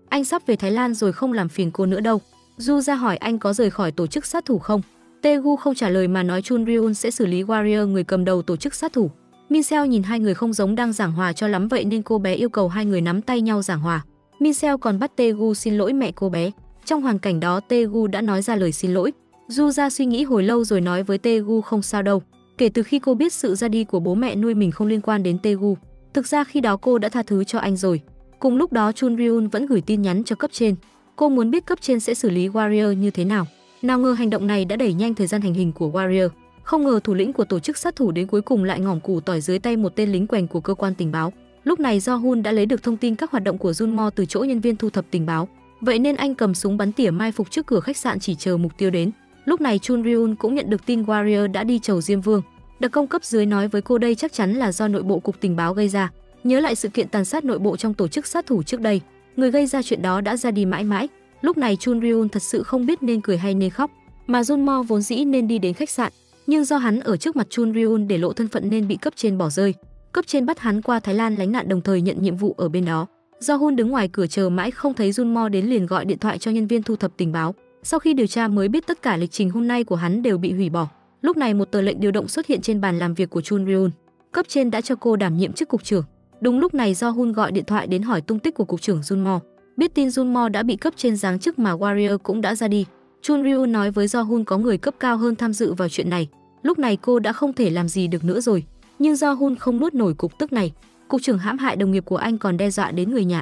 anh sắp về Thái Lan rồi, không làm phiền cô nữa đâu. Ju-ra hỏi anh có rời khỏi tổ chức sát thủ không. Tae-gu không trả lời mà nói Chun Ryun sẽ xử lý Warrior, người cầm đầu tổ chức sát thủ. Min-seo nhìn hai người không giống đang giảng hòa cho lắm, vậy nên cô bé yêu cầu hai người nắm tay nhau giảng hòa. Min-seo còn bắt Tae-gu xin lỗi mẹ cô bé. Trong hoàn cảnh đó, Tae-gu đã nói ra lời xin lỗi. Ju-ra suy nghĩ hồi lâu rồi nói với Tae-gu không sao đâu. Kể từ khi cô biết sự ra đi của bố mẹ nuôi mình không liên quan đến Tae-gu, thực ra khi đó cô đã tha thứ cho anh rồi. Cùng lúc đó Chun Ryun vẫn gửi tin nhắn cho cấp trên. Cô muốn biết cấp trên sẽ xử lý Warrior như thế nào. Nào ngờ hành động này đã đẩy nhanh thời gian hành hình của Warrior. Không ngờ thủ lĩnh của tổ chức sát thủ đến cuối cùng lại ngỏm củ tỏi dưới tay một tên lính quèn của cơ quan tình báo. Lúc này Do-hun đã lấy được thông tin các hoạt động của Junmo từ chỗ nhân viên thu thập tình báo. Vậy nên anh cầm súng bắn tỉa mai phục trước cửa khách sạn chỉ chờ mục tiêu đến. Lúc này Chun Ryun cũng nhận được tin Warrior đã đi chầu Diêm Vương. Đặc công cấp dưới nói với cô đây chắc chắn là do nội bộ cục tình báo gây ra. Nhớ lại sự kiện tàn sát nội bộ trong tổ chức sát thủ trước đây, người gây ra chuyện đó đã ra đi mãi mãi. Lúc này Chun Ryun thật sự không biết nên cười hay nên khóc. Mà Junmo vốn dĩ nên đi đến khách sạn, nhưng do hắn ở trước mặt Chun Ryun để lộ thân phận nên bị cấp trên bỏ rơi. Cấp trên bắt hắn qua Thái Lan lánh nạn, đồng thời nhận nhiệm vụ ở bên đó. Do-hun đứng ngoài cửa chờ mãi không thấy Junmo đến liền gọi điện thoại cho nhân viên thu thập tình báo. Sau khi điều tra mới biết tất cả lịch trình hôm nay của hắn đều bị hủy bỏ. Lúc này một tờ lệnh điều động xuất hiện trên bàn làm việc của Chun Ryun. Cấp trên đã cho cô đảm nhiệm chức cục trưởng. Đúng lúc này Do-hun gọi điện thoại đến hỏi tung tích của cục trưởng Junmo. Biết tin Junmo đã bị cấp trên giáng chức mà Warrior cũng đã ra đi. Chun Ryun nói với Do-hun có người cấp cao hơn tham dự vào chuyện này. Lúc này cô đã không thể làm gì được nữa rồi. Nhưng Do-hun không nuốt nổi cục tức này. Cục trưởng hãm hại đồng nghiệp của anh còn đe dọa đến người nhà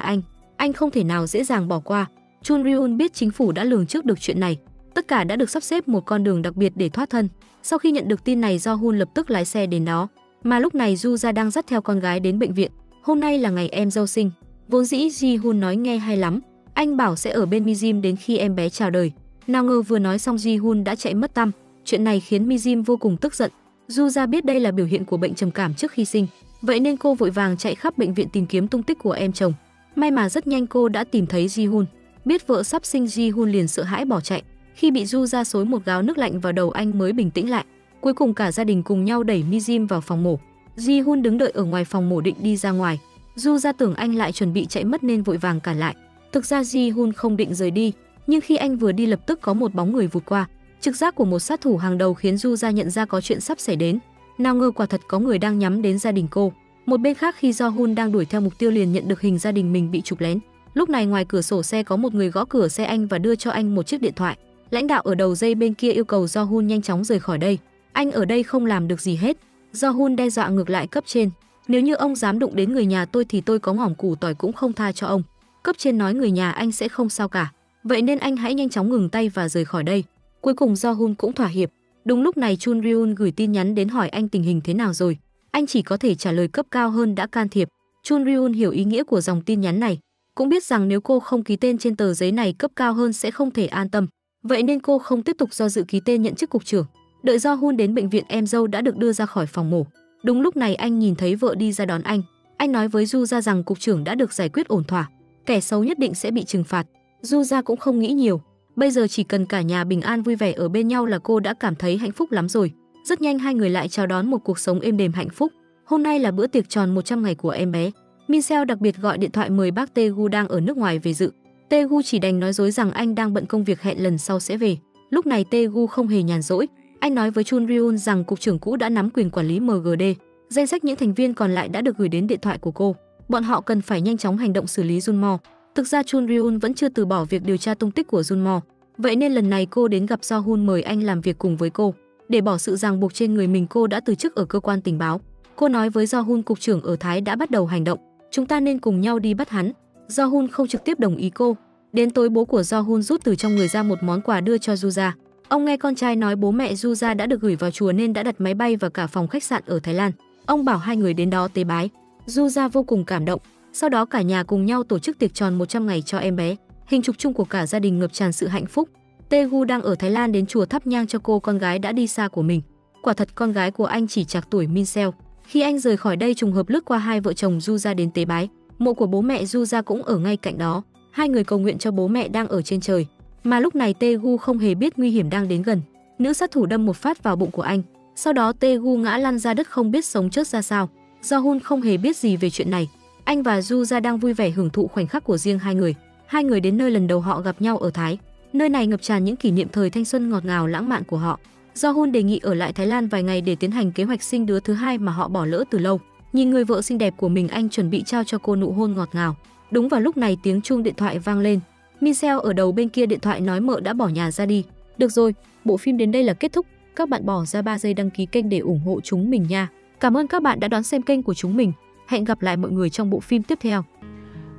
anh không thể nào dễ dàng bỏ qua. Chun Ryun biết chính phủ đã lường trước được chuyện này. Tất cả đã được sắp xếp một con đường đặc biệt để thoát thân. Sau khi nhận được tin này, Do-hun lập tức lái xe đến đó. Mà lúc này Ju-ra đang dắt theo con gái đến bệnh viện. Hôm nay là ngày em dâu sinh. Vốn dĩ Ji-hun nói nghe hay lắm. Anh bảo sẽ ở bên Mi-jim đến khi em bé chào đời. Nào ngờ vừa nói xong Ji-hun đã chạy mất tăm. Chuyện này khiến Mi-jim vô cùng tức giận. Ju-ra biết đây là biểu hiện của bệnh trầm cảm trước khi sinh. Vậy nên cô vội vàng chạy khắp bệnh viện tìm kiếm tung tích của em chồng. May mà rất nhanh cô đã tìm thấy Ji-hun. Biết vợ sắp sinh, Ji-hun liền sợ hãi bỏ chạy. Khi bị Ju-ra xối một gáo nước lạnh vào đầu, anh mới bình tĩnh lại. Cuối cùng cả gia đình cùng nhau đẩy Mi-jim vào phòng mổ. Ji-hun đứng đợi ở ngoài phòng mổ định đi ra ngoài. Du ra tưởng anh lại chuẩn bị chạy mất nên vội vàng cản lại. Thực ra Ji-hun không định rời đi, nhưng khi anh vừa đi lập tức có một bóng người vụt qua. Trực giác của một sát thủ hàng đầu khiến Du ra nhận ra có chuyện sắp xảy đến. Nào ngờ quả thật có người đang nhắm đến gia đình cô. Một bên khác khi Jo-hun đang đuổi theo mục tiêu liền nhận được hình gia đình mình bị chụp lén. Lúc này ngoài cửa sổ xe có một người gõ cửa xe anh và đưa cho anh một chiếc điện thoại. Lãnh đạo ở đầu dây bên kia yêu cầu Jo-hun nhanh chóng rời khỏi đây. Anh ở đây không làm được gì hết. Jo-hun đe dọa ngược lại cấp trên. Nếu như ông dám đụng đến người nhà tôi thì tôi có ngỏm củ tỏi cũng không tha cho ông. Cấp trên nói người nhà anh sẽ không sao cả. Vậy nên anh hãy nhanh chóng ngừng tay và rời khỏi đây. Cuối cùng Jo-hun cũng thỏa hiệp. Đúng lúc này Chun Ryun gửi tin nhắn đến hỏi anh tình hình thế nào rồi. Anh chỉ có thể trả lời cấp cao hơn đã can thiệp. Chun Ryun hiểu ý nghĩa của dòng tin nhắn này, cũng biết rằng nếu cô không ký tên trên tờ giấy này cấp cao hơn sẽ không thể an tâm. Vậy nên cô không tiếp tục do dự ký tên nhận chức cục trưởng. Đợi Jo-hun đến bệnh viện, em dâu đã được đưa ra khỏi phòng mổ. Đúng lúc này anh nhìn thấy vợ đi ra đón anh. Anh nói với Du Gia rằng cục trưởng đã được giải quyết ổn thỏa, kẻ xấu nhất định sẽ bị trừng phạt. Du Gia cũng không nghĩ nhiều, bây giờ chỉ cần cả nhà bình an vui vẻ ở bên nhau là cô đã cảm thấy hạnh phúc lắm rồi. Rất nhanh hai người lại chào đón một cuộc sống êm đềm hạnh phúc. Hôm nay là bữa tiệc tròn 100 ngày của em bé. Min Seo đặc biệt gọi điện thoại mời bác Tae-gu đang ở nước ngoài về dự. Tae-gu chỉ đành nói dối rằng anh đang bận công việc, hẹn lần sau sẽ về. Lúc này Tae-gu không hề nhàn rỗi. Anh nói với Chun Ryun rằng cục trưởng cũ đã nắm quyền quản lý MGD. Danh sách những thành viên còn lại đã được gửi đến điện thoại của cô. Bọn họ cần phải nhanh chóng hành động xử lý Junmo. Thực ra Chun Ryun vẫn chưa từ bỏ việc điều tra tung tích của Junmo. Vậy nên lần này cô đến gặp Jo-hun mời anh làm việc cùng với cô. Để bỏ sự ràng buộc trên người mình, cô đã từ chức ở cơ quan tình báo. Cô nói với Jo-hun cục trưởng ở Thái đã bắt đầu hành động. Chúng ta nên cùng nhau đi bắt hắn. Jo-hun không trực tiếp đồng ý cô. Đến tối bố của Jo-hun rút từ trong người ra một món quà đưa cho Ju-ja. Ông nghe con trai nói bố mẹ Ju-ja đã được gửi vào chùa nên đã đặt máy bay và cả phòng khách sạn ở Thái Lan. Ông bảo hai người đến đó tế bái. Ju-ja vô cùng cảm động. Sau đó cả nhà cùng nhau tổ chức tiệc tròn 100 ngày cho em bé. Hình chụp chung của cả gia đình ngập tràn sự hạnh phúc. Tae-gu đang ở Thái Lan đến chùa thắp nhang cho cô con gái đã đi xa của mình. Quả thật con gái của anh chỉ trạc tuổi Min Seo. Khi anh rời khỏi đây trùng hợp lướt qua hai vợ chồng Ju-ja đến tế bái. Mộ của bố mẹ Ju-ja cũng ở ngay cạnh đó. Hai người cầu nguyện cho bố mẹ đang ở trên trời. Mà lúc này Tae-gu không hề biết nguy hiểm đang đến gần. Nữ sát thủ đâm một phát vào bụng của anh. Sau đó Tae-gu ngã lăn ra đất không biết sống chết ra sao. Jo-hun không hề biết gì về chuyện này. Anh và Ju-ja đang vui vẻ hưởng thụ khoảnh khắc của riêng hai người. Hai người đến nơi lần đầu họ gặp nhau ở Thái. Nơi này ngập tràn những kỷ niệm thời thanh xuân ngọt ngào lãng mạn của họ. Jo-hun đề nghị ở lại Thái Lan vài ngày để tiến hành kế hoạch sinh đứa thứ hai mà họ bỏ lỡ từ lâu. Nhìn người vợ xinh đẹp của mình, anh chuẩn bị trao cho cô nụ hôn ngọt ngào. Đúng vào lúc này tiếng chuông điện thoại vang lên. Min Seo ở đầu bên kia điện thoại nói mợ đã bỏ nhà ra đi. Được rồi, bộ phim đến đây là kết thúc. Các bạn bỏ ra 3 giây đăng ký kênh để ủng hộ chúng mình nha. Cảm ơn các bạn đã đón xem kênh của chúng mình. Hẹn gặp lại mọi người trong bộ phim tiếp theo.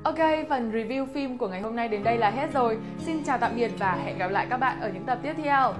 Ok, phần review phim của ngày hôm nay đến đây là hết rồi. Xin chào tạm biệt và hẹn gặp lại các bạn ở những tập tiếp theo.